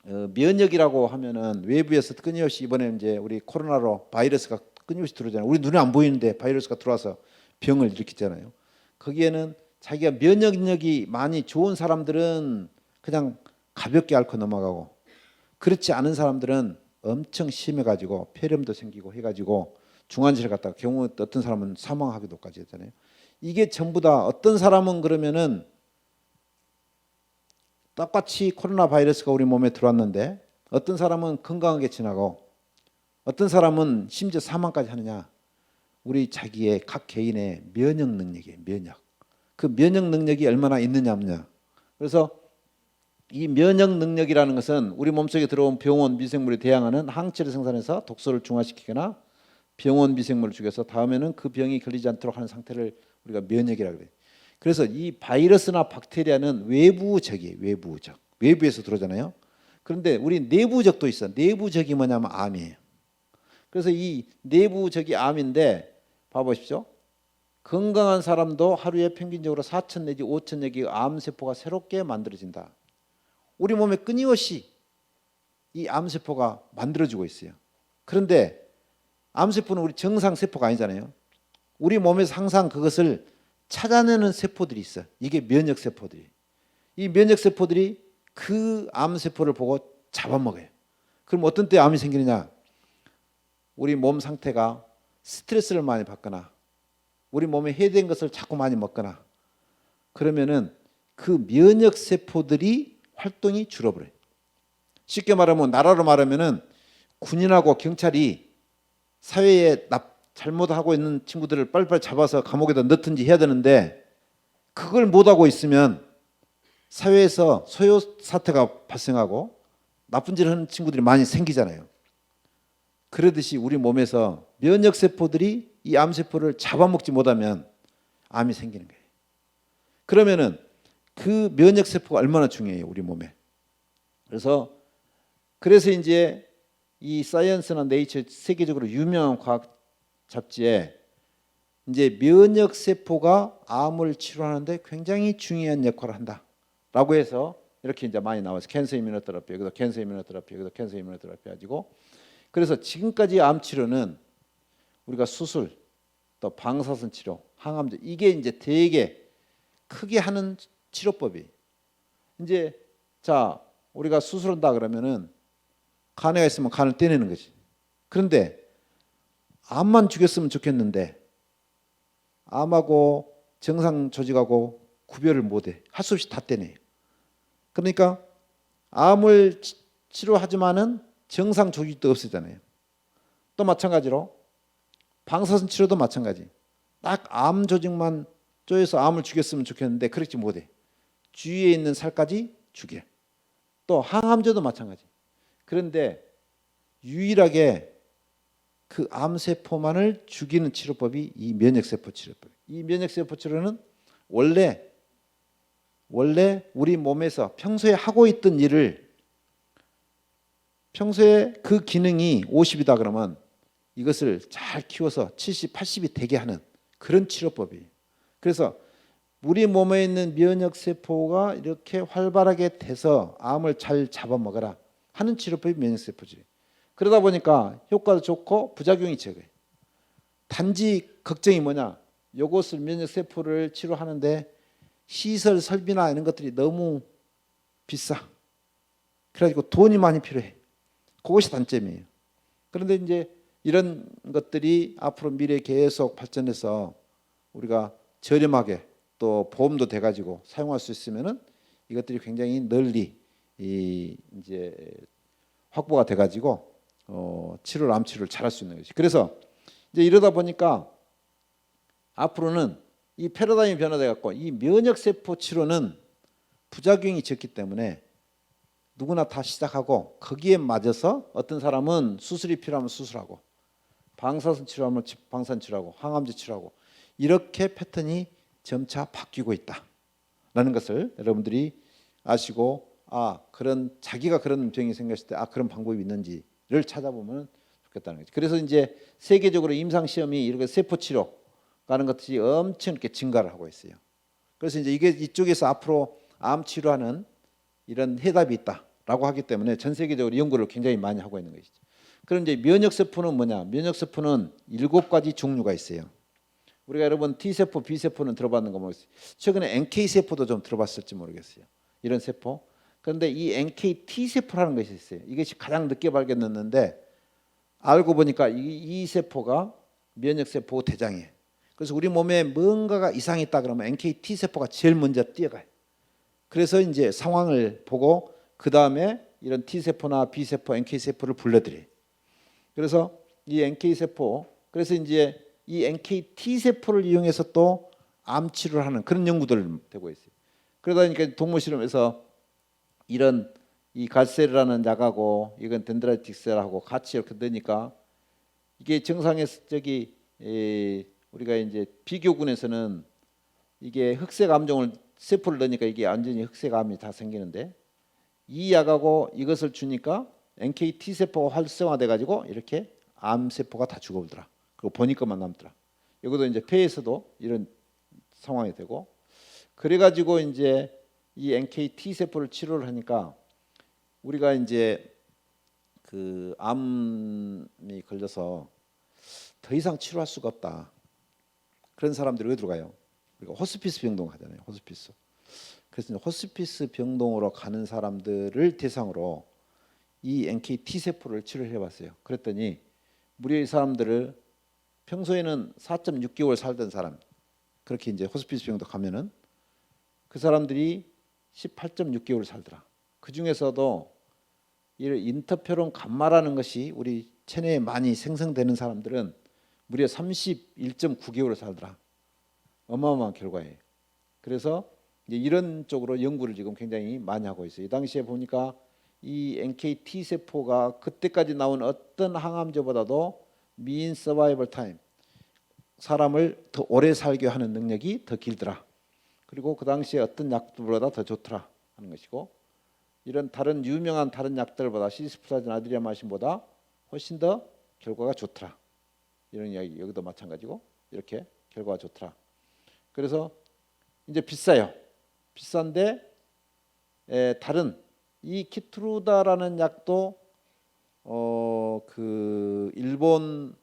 면역이라고 하면은 외부에서 끊임없이 이번에 이제 우리 코로나로 바이러스가 끊임없이 들어오잖아요. 우리 눈에 안 보이는데 바이러스가 들어와서 병을 일으키잖아요. 거기에는 자기가 면역력이 많이 좋은 사람들은 그냥 가볍게 앓고 넘어가고 그렇지 않은 사람들은 엄청 심해가지고 폐렴도 생기고 해가지고 중환자실 갔다가 경우 어떤 사람은 사망하기도까지 했잖아요. 이게 전부 다 어떤 사람은 그러면은 똑같이 코로나 바이러스가 우리 몸에 들어왔는데 어떤 사람은 건강하게 지나고 어떤 사람은 심지어 사망까지 하느냐. 우리 자기의 각 개인의 면역 능력이에요. 면역. 그 면역 능력이 얼마나 있느냐 없느냐. 그래서 이 면역 능력이라는 것은 우리 몸속에 들어온 병원 미생물에 대항하는 항체를 생산해서 독소를 중화시키거나 병원 미생물을 죽여서 다음에는 그 병이 걸리지 않도록 하는 상태를 우리가 면역이라고 그래요. 그래서 이 바이러스나 박테리아는 외부적이에요. 외부적. 외부에서 들어오잖아요. 그런데 우리 내부적도 있어. 내부적이 뭐냐면 암이에요. 그래서 이 내부적이 암인데 봐보십시오. 건강한 사람도 하루에 평균적으로 4천 내지 5천여 개의 암세포가 새롭게 만들어진다. 우리 몸에 끊임없이 이 암세포가 만들어지고 있어요. 그런데 암세포는 우리 정상세포가 아니잖아요. 우리 몸에서 항상 그것을 찾아내는 세포들이 있어요. 이게 면역세포들이. 이 면역세포들이 그 암세포를 보고 잡아먹어요. 그럼 어떤 때 암이 생기느냐? 우리 몸 상태가 스트레스를 많이 받거나 우리 몸에 해된 것을 자꾸 많이 먹거나 그러면은 그 면역세포들이 활동이 줄어버려요. 쉽게 말하면 나라로 말하면은 군인하고 경찰이 사회에 잘못하고 있는 친구들을 빨리빨리 잡아서 감옥에다 넣든지 해야 되는데 그걸 못하고 있으면 사회에서 소요 사태가 발생하고 나쁜 짓을 하는 친구들이 많이 생기잖아요. 그러듯이 우리 몸에서 면역세포들이 이 암세포를 잡아먹지 못하면 암이 생기는 거예요. 그러면은 그 면역세포가 얼마나 중요해요, 우리 몸에. 그래서 이제 이 사이언스나 네이처 세계적으로 유명한 과학 잡지에 이제 면역세포가 암을 치료하는데 굉장히 중요한 역할을 한다라고 해서 이렇게 이제 많이 나와서 캔서 이뮤노테라피, 여기도 캔서 이뮤노테라피, 여기도 캔서 이뮤노테라피 가지고 그래서 지금까지 암 치료는 우리가 수술, 또 방사선 치료, 항암제 이게 이제 되게 크게 하는 치료법이. 이제 자 우리가 수술한다 그러면은 간에가 있으면 간을 떼내는 거지. 그런데 암만 죽였으면 좋겠는데 암하고 정상 조직하고 구별을 못해. 할 수 없이 다 떼내요. 그러니까 암을 치료하지만은 정상 조직도 없어지잖아요. 또 마찬가지로 방사선 치료도 마찬가지. 딱 암 조직만 쪼여서 암을 죽였으면 좋겠는데 그렇지 못해. 주위에 있는 살까지 죽여. 또 항암제도 마찬가지. 그런데 유일하게 그 암세포만을 죽이는 치료법이 이 면역세포 치료법. 이 면역세포 치료는 원래 우리 몸에서 평소에 하고 있던 일을 평소에 그 기능이 50이다 그러면 이것을 잘 키워서 70, 80이 되게 하는 그런 치료법이에요. 그래서 우리 몸에 있는 면역세포가 이렇게 활발하게 돼서 암을 잘 잡아먹어라 하는 치료법이 면역세포지. 그러다 보니까 효과도 좋고 부작용이 적어요. 단지 걱정이 뭐냐? 이것을 면역세포를 치료하는데 시설 설비나 이런 것들이 너무 비싸. 그래가지고 돈이 많이 필요해. 그것이 단점이에요. 그런데 이제 이런 것들이 앞으로 미래에 계속 발전해서 우리가 저렴하게 또 보험도 돼가지고 사용할 수 있으면은 이것들이 굉장히 널리 이제 확보가 돼가지고 치료를 암 치료를 잘할 수 있는 거지. 그래서 이제 이러다 보니까 앞으로는 이 패러다임이 변화돼 갖고 이 면역 세포 치료는 부작용이 적기 때문에 누구나 다 시작하고 거기에 맞아서 어떤 사람은 수술이 필요하면 수술하고 방사선 치료하면 방사선 치료하고 항암제 치료하고 이렇게 패턴이 점차 바뀌고 있다라는 것을 여러분들이 아시고 그런 자기가 그런 병이 생겼을 때 그런 방법이 있는지를 찾아보면 좋겠다는 거죠. 그래서 이제 세계적으로 임상 시험이 이렇게 세포 치료라는 것들이 엄청 이렇게 증가를 하고 있어요. 그래서 이제 이게 이쪽에서 앞으로 암 치료하는 이런 해답이 있다라고 하기 때문에 전 세계적으로 연구를 굉장히 많이 하고 있는 것이죠. 그럼 이제 면역세포는 뭐냐? 면역세포는 7가지 종류가 있어요. 우리가 여러분 T세포, B세포는 들어봤는 거 모르겠어요. 최근에 NK세포도 좀 들어봤을지 모르겠어요. 이런 세포. 그런데 이 NKT세포라는 것이 있어요. 이것이 가장 늦게 발견됐는데 알고 보니까 이 세포가 면역세포 대장이에요. 그래서 우리 몸에 뭔가가 이상이 있다 그러면 NKT세포가 제일 먼저 뛰어가요. 그래서 이제 상황을 보고 그 다음에 이런 T세포나 B세포, NK세포를 불러들여요. 그래서 이 NK세포, 그래서 이제 이 NK T 세포를 이용해서 또 암 치료를 하는 그런 연구들 되고 있어요. 그러다 보니까 동물 실험에서 이런 이 갈세르라는 약하고 이건 덴드라이틱셀하고 같이 이렇게 넣으니까 이게 정상의 우리가 이제 비교군에서는 이게 흑색 암종을 세포를 넣으니까 이게 완전히 흑색 암이 다 생기는데 이 약하고 이것을 주니까 NK T 세포가 활성화돼 가지고 이렇게 암 세포가 다 죽어버더라. 그리고 본인 것만 남더라. 이것도 이제 폐에서도 이런 상황이 되고 그래 가지고 이제 이 NK T 세포를 치료를 하니까 우리가 이제 그 암이 걸려서 더 이상 치료할 수가 없다. 그런 사람들이 어디로 가요? 우리가 호스피스 병동 하잖아요. 호스피스. 그래서 이제 호스피스 병동으로 가는 사람들을 대상으로 이 NK T 세포를 치료해 봤어요. 그랬더니 무려 이 사람들을 평소에는 4.6개월 살던 사람 그렇게 이제 호스피스 병동 가면은 그 사람들이 18.6개월 살더라. 그 중에서도 이 인터페론 감마라는 것이 우리 체내에 많이 생성되는 사람들은 무려 31.9개월을 살더라. 어마어마한 결과예요. 그래서 이제 이런 쪽으로 연구를 지금 굉장히 많이 하고 있어요. 이 당시에 보니까 이 NK T 세포가 그때까지 나온 어떤 항암제보다도 mean survival time 사람을 더 오래 살게 하는 능력이 더 길더라. 그리고 그 당시에 어떤 약들보다 더 좋더라 하는 것이고 이런 다른 유명한 다른 약들보다 시스플라진 아드리아마신보다 훨씬 더 결과가 좋더라. 이런 이야기 여기도 마찬가지고 이렇게 결과가 좋더라. 그래서 이제 비싸요. 비싼데 다른 이 키트루다라는 약도 그 일본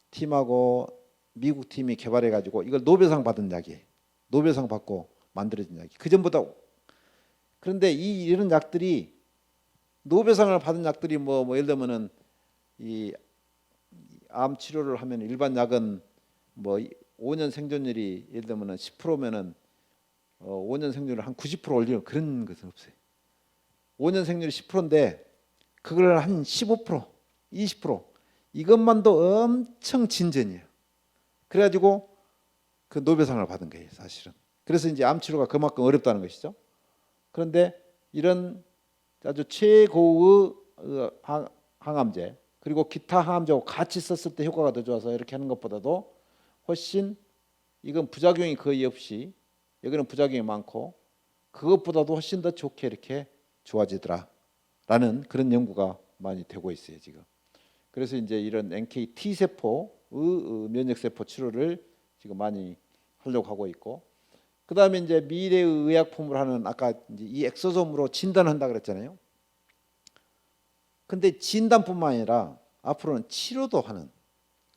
팀하고 미국 팀이 개발해 가지고 이걸 노벨상 받은 약이에요. 노벨상 받고 만들어진 약이. 그 전보다 그런데 이런 약들이 노벨상을 받은 약들이 뭐 예를 들면은 이 암 치료를 하면 일반 약은 뭐 5년 생존율이 예를 들면은 10%면은 5년 생존율을 한 90% 올리는 그런 것은 없어요. 5년 생존율이 10%인데 그걸 한 15%, 20% 이것만도 엄청 진전이에요. 그래가지고 그 노벨상을 받은 거예요, 사실은. 그래서 이제 암 치료가 그만큼 어렵다는 것이죠. 그런데 이런 아주 최고의 항암제 그리고 기타 항암제하고 같이 썼을 때 효과가 더 좋아서 이렇게 하는 것보다도 훨씬 이건 부작용이 거의 없이 여기는 부작용이 많고 그것보다도 훨씬 더 좋게 이렇게 좋아지더라라는 그런 연구가 많이 되고 있어요 지금. 그래서 이제 이런 NK T 세포의 면역 세포 치료를 지금 많이 하려고 하고 있고, 그 다음에 이제 미래의 의약품을 하는 아까 이제 이 엑소솜으로 진단한다 그랬잖아요. 근데 진단뿐만 아니라 앞으로는 치료도 하는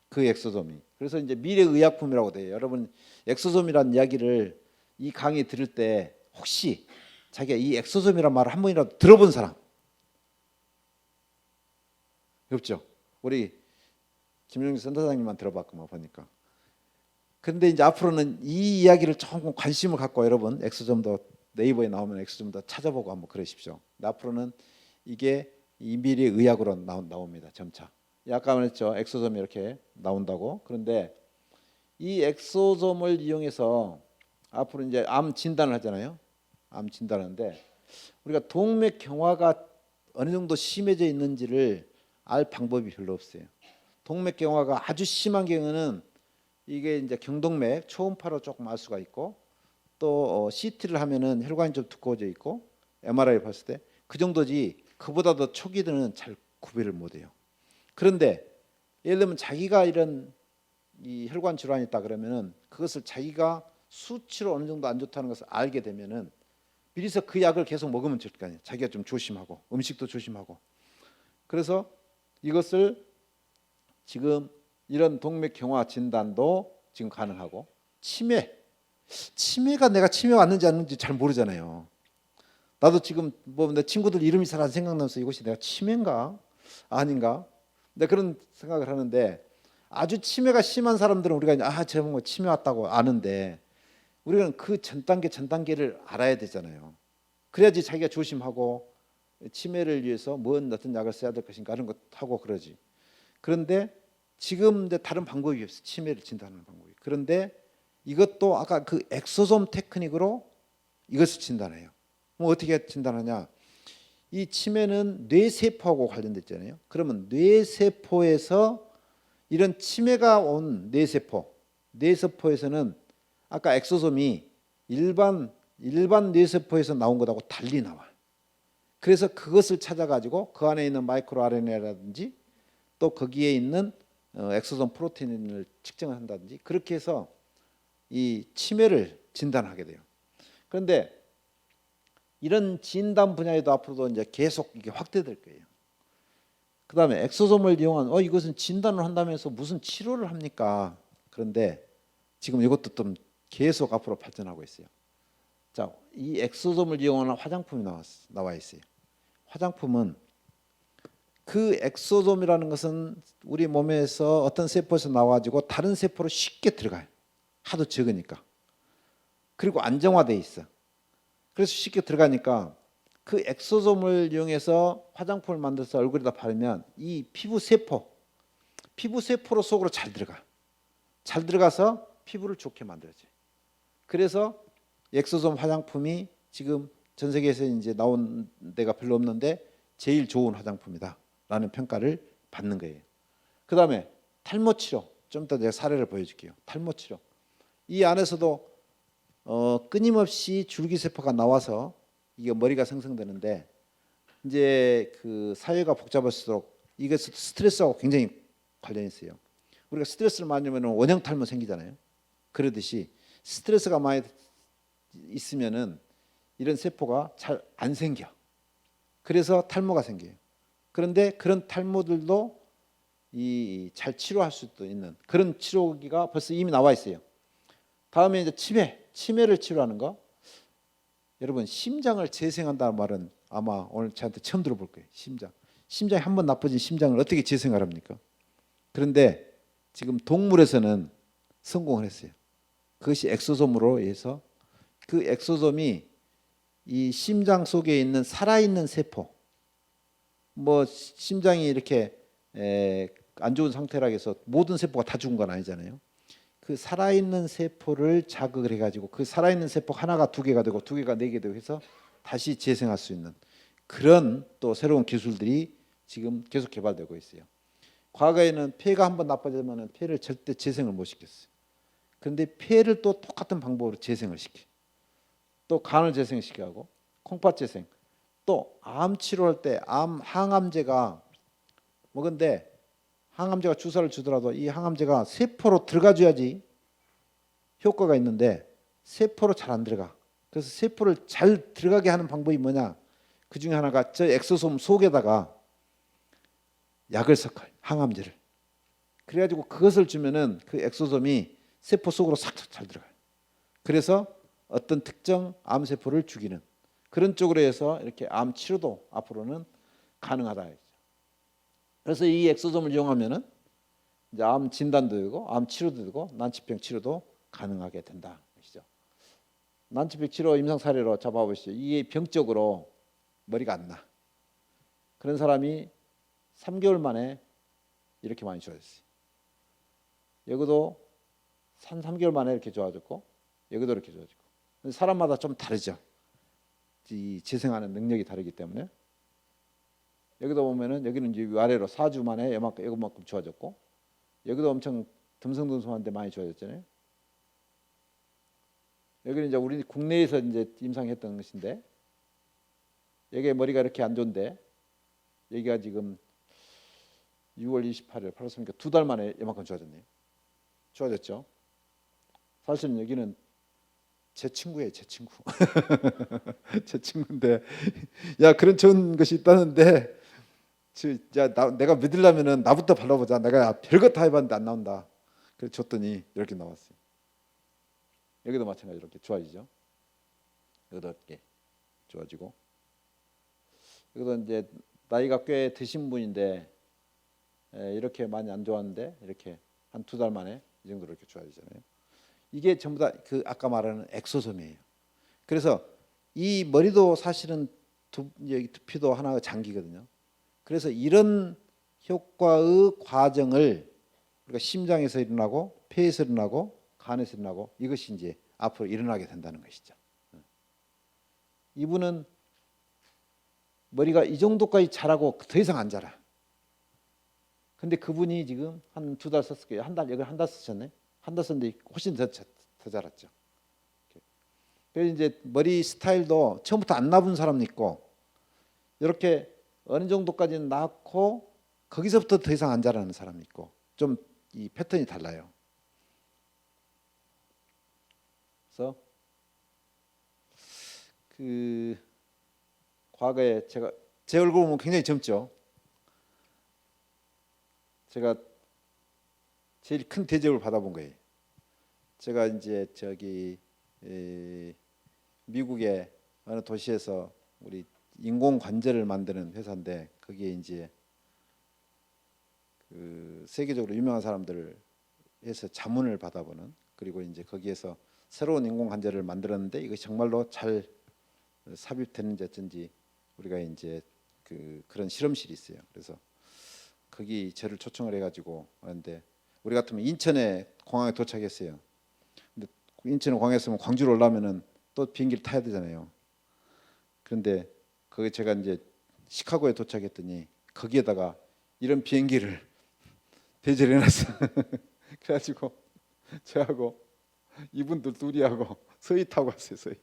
그 엑소솜이. 그래서 이제 미래의약품이라고 돼요. 여러분 엑소솜이라는 이야기를 이 강의 들을 때 혹시 자기가 이 엑소솜이란 말을 한 번이라도 들어본 사람 없죠? 우리 김용기 센터장님만 들어봤구만 보니까. 그런데 이제 앞으로는 이 이야기를 조금 관심을 갖고 여러분 엑소솜도 네이버에 나오면 엑소솜도 찾아보고 한번 그러십시오. 앞으로는 이게 이 미래의학으로 나옵니다. 점차. 아까 말했죠. 엑소솜이 이렇게 나온다고. 그런데 이 엑소솜을 이용해서 앞으로 이제 암 진단을 하잖아요. 암 진단하는데 우리가 동맥경화가 어느 정도 심해져 있는지를 알 방법이 별로 없어요. 동맥경화가 아주 심한 경우는 이게 이제 경동맥 초음파로 조금 알 수가 있고 또 CT를 하면은 혈관이 좀 두꺼워져 있고 MRI 봤을 때 그 정도지 그보다 더 초기들은 잘 구별을 못해요. 그런데 예를 들면 자기가 이런 이 혈관 질환이 있다 그러면은 그것을 자기가 수치로 어느 정도 안 좋다는 것을 알게 되면은 미리서 그 약을 계속 먹으면 될 거 아니에요. 자기가 좀 조심하고 음식도 조심하고. 그래서 이것을 지금 이런 동맥경화 진단도 지금 가능하고 치매가 내가 치매 왔는지 안 왔는지 잘 모르잖아요. 나도 지금 뭐 내 친구들 이름이 잘 안 생각나면서 이것이 내가 치매인가 아닌가 내 그런 생각을 하는데 아주 치매가 심한 사람들은 우리가 저 뭐 치매 왔다고 아는데 우리는 그 전 단계를 알아야 되잖아요. 그래야지 자기가 조심하고 치매를 위해서 뭔 어떤 약을 써야 될 것인가 하는 것 하고 그러지. 그런데 지금 이제 다른 방법이 없어요. 치매를 진단하는 방법이. 그런데 이것도 아까 그 엑소솜 테크닉으로 이것을 진단해요. 뭐 어떻게 진단하냐? 이 치매는 뇌세포하고 관련됐잖아요. 그러면 뇌세포에서 이런 치매가 온 뇌세포에서는 아까 엑소솜이 일반 뇌세포에서 나온 것하고 달리 나와. 그래서 그것을 찾아가지고 그 안에 있는 마이크로 RNA라든지 또 거기에 있는 엑소솜 프로테인을 측정을 한다든지 그렇게 해서 이 치매를 진단하게 돼요. 그런데 이런 진단 분야에도 앞으로도 이제 계속 이게 확대될 거예요. 그 다음에 엑소솜을 이용한 이것은 진단을 한다면서 무슨 치료를 합니까? 그런데 지금 이것도 좀 계속 앞으로 발전하고 있어요. 자, 이 엑소솜을 이용하는 화장품이 나와 있어요. 화장품은 그 엑소솜이라는 것은 우리 몸에서 어떤 세포에서 나와가지고 다른 세포로 쉽게 들어가요. 하도 적으니까. 그리고 안정화돼 있어. 그래서 쉽게 들어가니까 그 엑소솜을 이용해서 화장품을 만들어서 얼굴에다 바르면 이 피부 세포로 속으로 잘 들어가. 잘 들어가서 피부를 좋게 만들어줘요. 그래서 엑소솜 화장품이 지금 전 세계에서 이제 나온 데가 별로 없는데 제일 좋은 화장품이다라는 평가를 받는 거예요. 그 다음에 탈모 치료. 좀 이따 내가 사례를 보여줄게요. 탈모 치료. 이 안에서도 끊임없이 줄기세포가 나와서 이게 머리가 생성되는데 이제 그 사회가 복잡할수록 이것은 스트레스하고 굉장히 관련이 있어요. 우리가 스트레스를 많이 받으면 원형 탈모 생기잖아요. 그러듯이 스트레스가 많이 있으면은 이런 세포가 잘 안 생겨. 그래서 탈모가 생겨요. 그런데 그런 탈모들도 잘 치료할 수도 있는 그런 치료기가 벌써 이미 나와 있어요. 다음에 이제 치매를 치료하는 거. 여러분 심장을 재생한다는 말은 아마 오늘 저한테 처음 들어볼 거예요. 심장이 한번 나빠진 심장을 어떻게 재생을 합니까? 그런데 지금 동물에서는 성공을 했어요. 그것이 엑소솜으로 해서 그 엑소솜이 이 심장 속에 있는 살아있는 세포, 뭐 심장이 이렇게 안 좋은 상태라 해서 모든 세포가 다 죽은 건 아니잖아요. 그 살아있는 세포를 자극을 해가지고 그 살아있는 세포 하나가 2개가 되고 2개가 4개 되고 해서 다시 재생할 수 있는 그런 또 새로운 기술들이 지금 계속 개발되고 있어요. 과거에는 폐가 한번 나빠지면 폐를 절대 재생을 못 시켰어요. 그런데 폐를 또 똑같은 방법으로 재생을 시켜. 또 간을 재생시켜고 콩팥 재생. 또 암 치료할 때 항암제가 먹은데 항암제가 주사를 주더라도 이 항암제가 세포로 들어가줘야지 효과가 있는데 세포로 잘 안 들어가. 그래서 세포를 잘 들어가게 하는 방법이 뭐냐? 그 중에 하나가 저 엑소솜 속에다가 약을 섞어요. 항암제를. 그래가지고 그것을 주면은 그 엑소솜이 세포 속으로 싹 잘 들어가요. 그래서 어떤 특정 암세포를 죽이는 그런 쪽으로 해서 이렇게 암 치료도 앞으로는 가능하다. 그래서 이 엑소솜을 이용하면은 이제 암 진단도 되고 암 치료도 되고 난치병 치료도 가능하게 된다. 보시죠. 난치병 치료 임상 사례로 잡아보시죠. 이게 병적으로 머리가 안 나. 그런 사람이 3개월 만에 이렇게 많이 좋아졌어요. 여기도 3개월 만에 이렇게 좋아졌고 여기도 이렇게 좋아지고. 사람마다 좀 다르죠. 이 재생하는 능력이 다르기 때문에. 여기도 보면은 여기는 이제 아래로 4주 만에 이만큼 좋아졌고 여기도 엄청 듬성듬성한데 많이 좋아졌잖아요. 여기는 이제 우리 국내에서 이제 임상했던 것인데 여기 머리가 이렇게 안 좋은데 여기가 지금 6월 28일 8월 3일 2달 만에 이만큼 좋아졌네요. 좋아졌죠. 사실은 여기는 제 친구예요, 제 친구. 제 친구인데, 야 그런 좋은 것이 있다는데, 내가 믿으려면은 나부터 발라보자. 내가 별거 다 해봤는데 안 나온다. 그래서 줬더니 이렇게 나왔어요. 여기도 마찬가지로 이렇게 좋아지죠. 여기도 이렇게 좋아지고, 여기도 이제 나이가 꽤 드신 분인데 이렇게 많이 안 좋았는데 이렇게 한 2달 만에 이 정도로 이렇게 좋아지잖아요. 이게 전부 다 그 아까 말하는 엑소솜이에요. 그래서 이 머리도 사실은 여기 두피도 하나의 장기거든요. 그래서 이런 효과의 과정을 우리가 심장에서 일어나고 폐에서 일어나고 간에서 일어나고 이것이 이제 앞으로 일어나게 된다는 것이죠. 이분은 머리가 이 정도까지 자라고 더 이상 안 자라. 근데 그분이 지금 한 2달 썼을 거예요. 여기 한 달 쓰셨네. 한 달 썼는데 훨씬 더 자랐죠. 그래서 이제 머리 스타일도 처음부터 안 나쁜 사람 있고 이렇게 어느 정도까지는 낳고 거기서부터 더 이상 안 자라는 사람이 있고 좀 이 패턴이 달라요. 그래서 그 과거에 제 얼굴 보면 굉장히 젊죠. 제가 제일 큰 대접을 받아본 거예요. 제가 이제 미국의 어느 도시에서 우리 인공 관절을 만드는 회사인데 거기에 이제 그 세계적으로 유명한 사람들을 해서 자문을 받아보는, 그리고 이제 거기에서 새로운 인공 관절을 만들었는데 이것이 정말로 잘 삽입되는지 어쩐지 우리가 이제 그런 실험실이 있어요. 그래서 거기 저를 초청을 해가지고 하는데 우리 같으면 인천에 공항에 도착했어요. 근데 인천 공항에서 광주로 올라오면은 또 비행기를 타야 되잖아요. 그런데 거기 제가 이제 시카고에 도착했더니 거기에다가 이런 비행기를 대절해 놨어. 그래가지고 저하고 이분들 둘이하고 서희 타고 왔어요. 서희.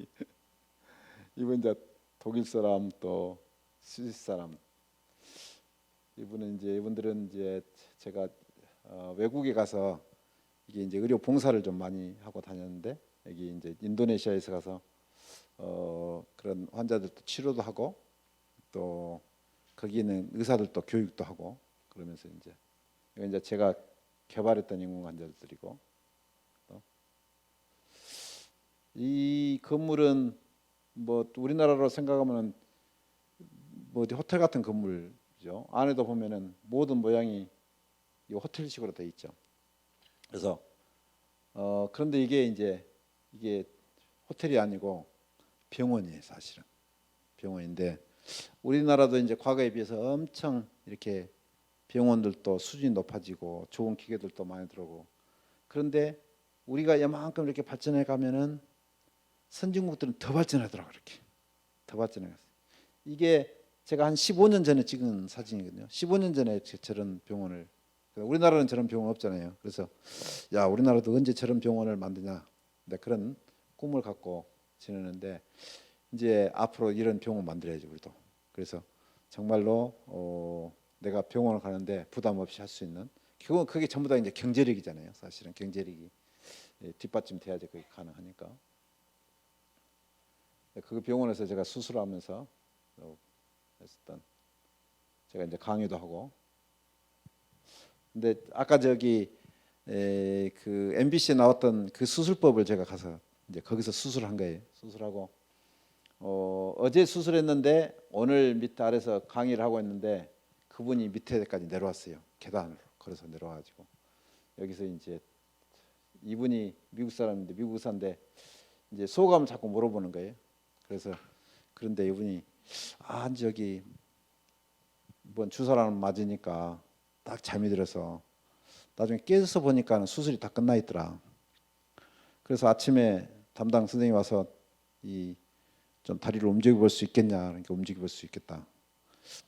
이분 이제 독일 사람 또 스위스 사람. 이분들은 이제 제가 외국에 가서 이게 이제 의료 봉사를 좀 많이 하고 다녔는데 여기 이제 인도네시아에서 가서 그런 환자들도 치료도 하고 또 거기 있는 의사들도 교육도 하고 그러면서 이제 이건 이제 제가 개발했던 인공 관절들이고 이 건물은 뭐 우리나라로 생각하면은 뭐 어디 호텔 같은 건물이죠. 안에도 보면은 모든 모양이 이 호텔식으로 돼 있죠. 그래서 그런데 이게 호텔이 아니고 병원이에요, 사실은. 병원인데 우리나라도 이제 과거에 비해서 엄청 이렇게 병원들도 수준이 높아지고 좋은 기계들도 많이 들어오고, 그런데 우리가 이만큼 이렇게 발전해 가면은 선진국들은 더 발전하더라고요. 이렇게 더 발전해 갔어요. 이게 제가 한 15년 전에 찍은 사진이거든요. 15년 전에 저런 병원을, 우리나라는 저런 병원 없잖아요. 그래서 야, 우리나라도 언제 저런 병원을 만드냐, 그런 꿈을 갖고 지내는데 이제 앞으로 이런 병원 만들어야죠, 우리도. 그래서 정말로 내가 병원을 가는데 부담 없이 할 수 있는, 그게 전부 다 이제 경제력이잖아요. 사실은 경제력이 뒷받침 돼야지 그게 가능하니까. 그 병원에서 제가 수술하면서 했었던, 제가 이제 강의도 하고. 근데 아까 그 MBC에 나왔던 그 수술법을 제가 가서 이제 거기서 수술한 거예요. 수술하고 어제 수술했는데 오늘 밑에 아래서 강의를 하고 있는데 그분이 밑에까지 내려왔어요. 계단으로 걸어서 내려와가지고 여기서 이제 이분이 미국 사람인데 미국 의사인데 이제 소감을 자꾸 물어보는 거예요. 그래서 그런데 이분이 뭔 주사를 맞으니까 딱 잠이 들어서 나중에 깨서 보니까 수술이 다 끝나 있더라. 그래서 아침에 담당 선생님이 와서 좀 다리를 움직여 볼 수 있겠냐, 그러니까 움직여 볼 수 있겠다.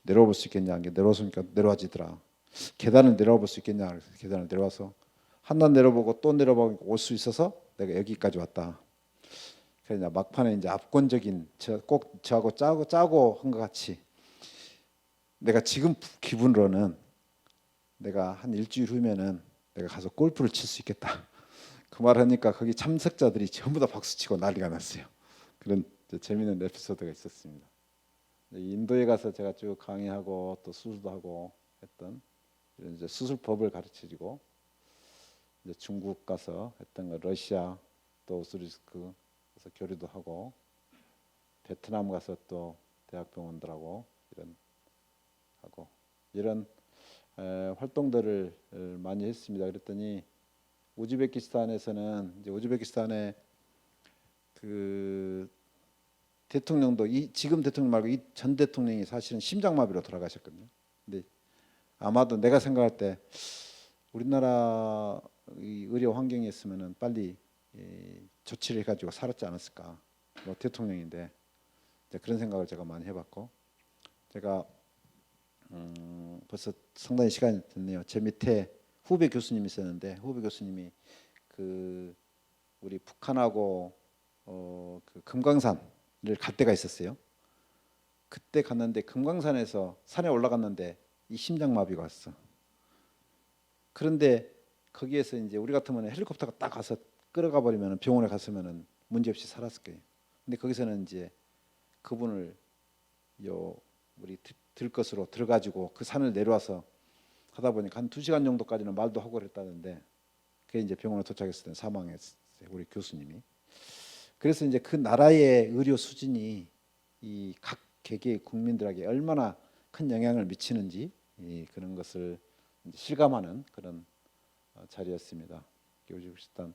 내려와 볼 수 있겠냐, 내려왔으니까 내려와지더라. 계단을 내려와 볼 수 있겠냐, 그래서 계단을 내려와서 한 단 내려보고 또 내려보고 올 수 있어서 내가 여기까지 왔다. 그래서 막판에 이제 압권적인, 꼭 저하고 짜고 한 것 같이 내가 지금 기분으로는 내가 한 일주일 후면은 내가 가서 골프를 칠 수 있겠다. 그 말하니까 거기 참석자들이 전부 다 박수치고 난리가 났어요. 그런 재미있는 에피소드가 있었습니다. 인도에 가서 제가 쭉 강의하고 또 수술도 하고 했던 이런 이제 수술법을 가르쳐주고, 이제 중국 가서 했던 거, 러시아 또 우스리스크 가서 교류도 하고, 베트남 가서 또 대학병원들하고 이런 활동들을 많이 했습니다. 그랬더니 우즈베키스탄에서는 이제 우즈베키스탄의 그 대통령도 지금 대통령 말고 이 전 대통령이 사실은 심장마비로 돌아가셨거든요. 근데 아마도 내가 생각할 때 우리나라 이 의료 환경이었으면은 빨리 조치를 해가지고 살았지 않았을까. 뭐 대통령인데 이제 그런 생각을 제가 많이 해봤고, 제가 벌써 상당히 시간이 됐네요. 제 밑에 후배 교수님이 있었는데, 후배 교수님이 그 우리 북한하고 그 금강산을 갈 때가 있었어요. 그때 갔는데 금강산에서 산에 올라갔는데 이 심장마비가 왔어. 그런데 거기에서 이제 우리 같으면 헬리콥터가 딱 가서 끌어가 버리면 병원에 갔으면은 문제 없이 살았을 거예요. 근데 거기서는 이제 그분을 우리 들것으로 들어가지고 그 산을 내려와서 하다 보니까 한 2시간 정도까지는 말도 하고 그랬다는데, 그게 이제 병원에 도착했을 때 사망했어요, 우리 교수님이. 그래서 이제 그 나라의 의료 수준이 이 각 개개의 국민들에게 얼마나 큰 영향을 미치는지 그런 것을 이제 실감하는 그런 자리였습니다. 우즈베키스탄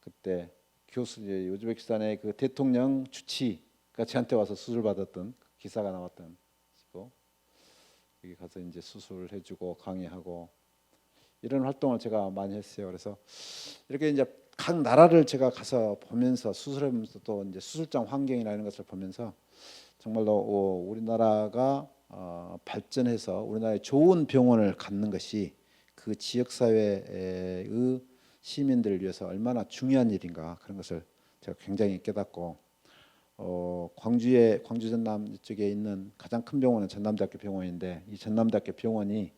그때 우즈베키스탄의 그 대통령 주치가 저한테 와서 수술 받았던 그 기사가 나왔던 시고, 여기 가서 이제 수술을 해주고 강의하고 이런 활동을 제가 많이 했어요. 그래서 이렇게 이제 각 나라를 제가 가서 보면서 수술하면서 또 이제 수술장 환경이나 이런 것을 보면서 정말로 우리나라가 발전해서 우리나라의 좋은 병원을 갖는 것이 그 지역 사회의 시민들을 위해서 얼마나 중요한 일인가, 그런 것을 제가 굉장히 깨닫고, 광주 전남 쪽에 있는 가장 큰 병원은 전남대학교 병원인데, 이 전남대학교 병원이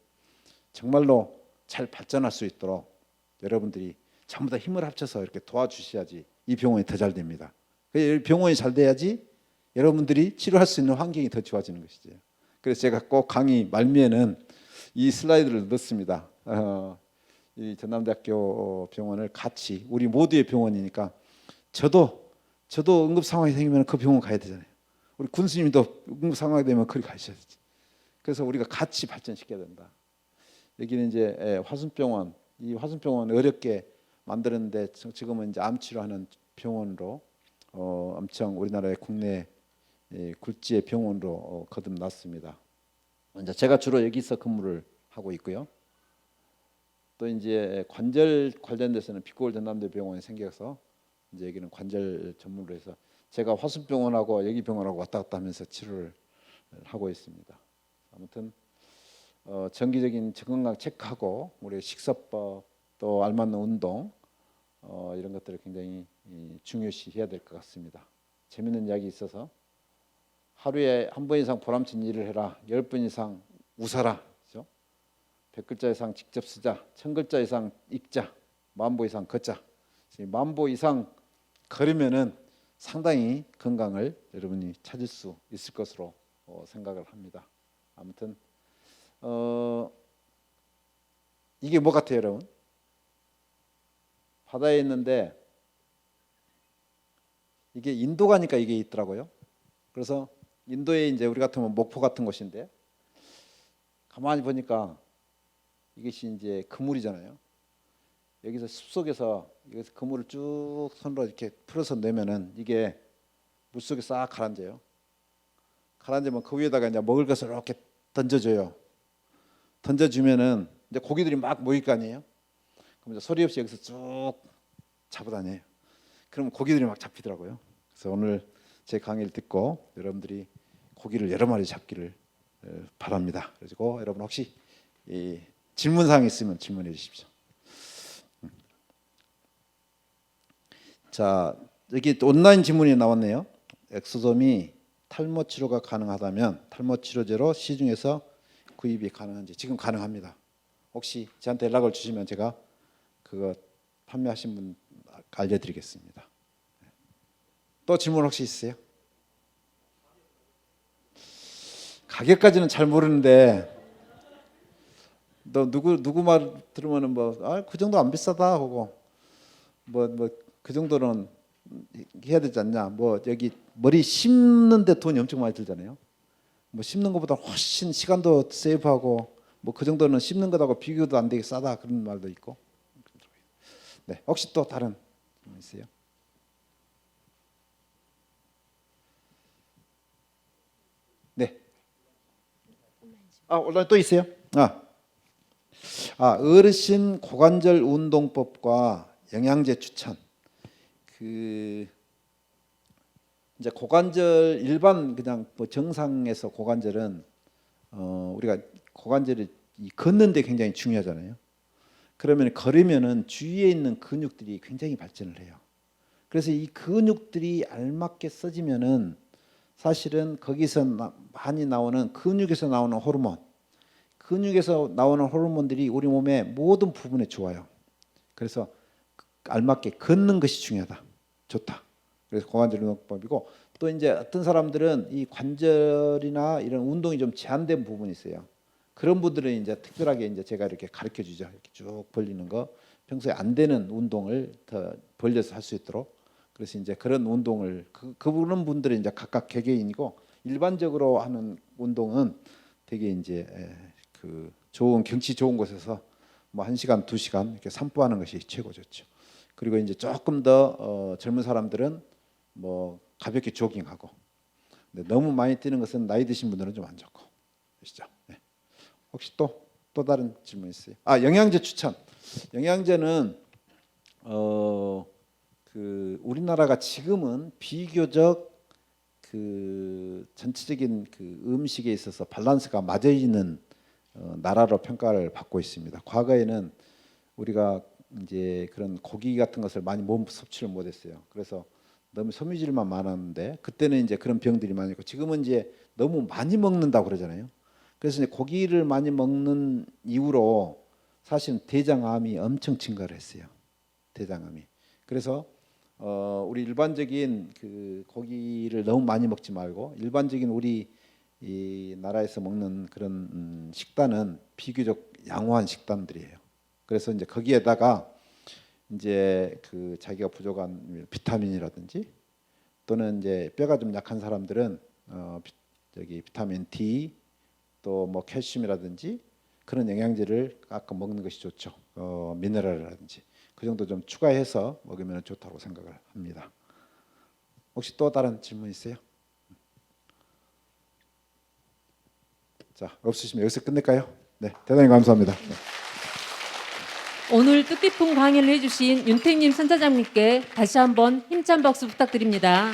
정말로 잘 발전할 수 있도록 여러분들이 전부 다 힘을 합쳐서 이렇게 도와주셔야지 이 병원이 더 잘 됩니다. 그 병원이 잘 돼야지 여러분들이 치료할 수 있는 환경이 더 좋아지는 것이죠. 그래서 제가 꼭 강의 말미에는 이 슬라이드를 넣습니다. 이 전남대학교 병원을 같이, 우리 모두의 병원이니까 저도 응급 상황이 생기면 그 병원 가야 되잖아요. 우리 군수님도 응급 상황이 되면 거기 가셔야 되지. 그래서 우리가 같이 발전시켜야 된다. 여기는 이제 화순병원, 이 화순병원 어렵게 만들었는데 지금은 이제 암 치료하는 병원으로 엄청 우리나라의 국내 굴지의 병원으로 거듭났습니다. 이제 제가 주로 여기서 근무를 하고 있고요. 또 이제 관절 관련돼서는 빛고울 전남대 병원이 생겨서 이제 여기는 관절 전문으로 해서 제가 화순병원하고 여기 병원하고 왔다 갔다 하면서 치료를 하고 있습니다. 아무튼 정기적인 건강 체크하고 우리 식사법 또 알맞는 운동 이런 것들을 굉장히 중요시해야 될 것 같습니다. 재밌는 이야기 있어서 하루에 한 번 이상 보람찬 일을 해라, 10번 이상 웃어라, 그렇죠? 100글자 이상 직접 쓰자, 1000글자 이상 읽자, 10,000보 이상 걷자. 10,000보 이상 걸으면은 상당히 건강을 여러분이 찾을 수 있을 것으로 생각을 합니다. 아무튼 이게 뭐 같아요, 여러분? 바다에 있는데 이게 인도 가니까 이게 있더라고요. 그래서 인도에 이제 우리 같으면 목포 같은 곳인데 가만히 보니까 이것이 이제 그물이잖아요. 여기서 숲속에서 여기서 그물을 쭉 손으로 이렇게 풀어서 내면은 이게 물속에 싹 가라앉아요. 가라앉으면 그 위에다가 이제 먹을 것을 이렇게 던져줘요. 던져주면은 이제 고기들이 막 모일 거 아니에요. 그럼 이제 소리 없이 여기서 쭉 잡아다녀요. 그럼 고기들이 막 잡히더라고요. 그래서 오늘 제 강의를 듣고 여러분들이 고기를 여러 마리 잡기를 바랍니다. 그리고 여러분 혹시 질문 사항 있으면 질문해 주십시오. 자, 여기 온라인 질문이 나왔네요. 엑소돔이 탈모 치료가 가능하다면 탈모 치료제로 시중에서 구입이 가능한지. 지금 가능합니다. 혹시 저한테 연락을 주시면 제가 그거 판매하신 분 알려드리겠습니다. 또 질문 혹시 있으세요? 가격까지는 잘 모르는데 너 누구 말 들으면은 그 정도 안 비싸다 하고 그 정도는 해야 되지 않냐. 여기 머리 심는데 돈이 엄청 많이 들잖아요. 심는 것보다 훨씬 시간도 세이브하고 그 정도는 심는 것하고 비교도 안 되게 싸다, 그런 말도 있고. 네, 혹시 또 다른 질문 있어요? 네. 온라인 또 있어요? 어르신 고관절 운동법과 영양제 추천. 이제 고관절 일반 그냥 뭐 정상에서 고관절은 우리가 고관절이 걷는데 굉장히 중요하잖아요. 그러면 걸으면은 주위에 있는 근육들이 굉장히 발전을 해요. 그래서 이 근육들이 알맞게 써지면은 사실은 거기서 많이 나오는 근육에서 나오는 호르몬, 근육에서 나오는 호르몬들이 우리 몸의 모든 부분에 좋아요. 그래서 알맞게 걷는 것이 중요하다, 좋다. 그래서 고관절 운동법이고, 또 이제 어떤 사람들은 이 관절이나 이런 운동이 좀 제한된 부분이 있어요. 그런 분들은 이제 특별하게 이제 제가 이렇게 가르쳐 주죠. 이렇게 쭉 벌리는 거, 평소에 안 되는 운동을 더 벌려서 할 수 있도록. 그래서 이제 그런 운동을 그런 분들은 이제 각각 개개인이고, 일반적으로 하는 운동은 되게 이제 그 좋은 경치 좋은 곳에서 뭐 1시간, 2시간 이렇게 산보하는 것이 최고 좋죠. 그리고 이제 조금 더 젊은 사람들은 뭐 가볍게 조깅하고, 근데 너무 많이 뛰는 것은 나이 드신 분들은 좀 안 좋고, 아시죠? 네. 혹시 또 다른 질문 있어요? 영양제 추천. 영양제는 그 우리나라가 지금은 비교적 그 전체적인 그 음식에 있어서 밸런스가 맞아 있는 나라로 평가를 받고 있습니다. 과거에는 우리가 이제 그런 고기 같은 것을 많이 몸 섭취를 못했어요. 그래서 너무 섬유질만 많았는데, 그때는 이제 그런 병들이 많이 있고, 지금은 이제 너무 많이 먹는다고 그러잖아요. 그래서 이제 고기를 많이 먹는 이후로 사실은 대장암이 엄청 증가를 했어요. 대장암이. 그래서 우리 일반적인 그 고기를 너무 많이 먹지 말고, 일반적인 우리 이 나라에서 먹는 그런 식단은 비교적 양호한 식단들이에요. 그래서 이제 거기에다가 이제 그 자기가 부족한 비타민이라든지, 또는 이제 뼈가 좀 약한 사람들은 비타민 D, 또 뭐 칼슘이라든지 그런 영양제를 가끔 먹는 것이 좋죠. 미네랄이라든지 그 정도 좀 추가해서 먹으면 좋다고 생각을 합니다. 혹시 또 다른 질문 있어요? 자, 없으시면 여기서 끝낼까요? 네, 대단히 감사합니다. 네. 오늘 뜻깊은 강연을 해주신 윤택님 선사장님께 다시 한번 힘찬 박수 부탁드립니다.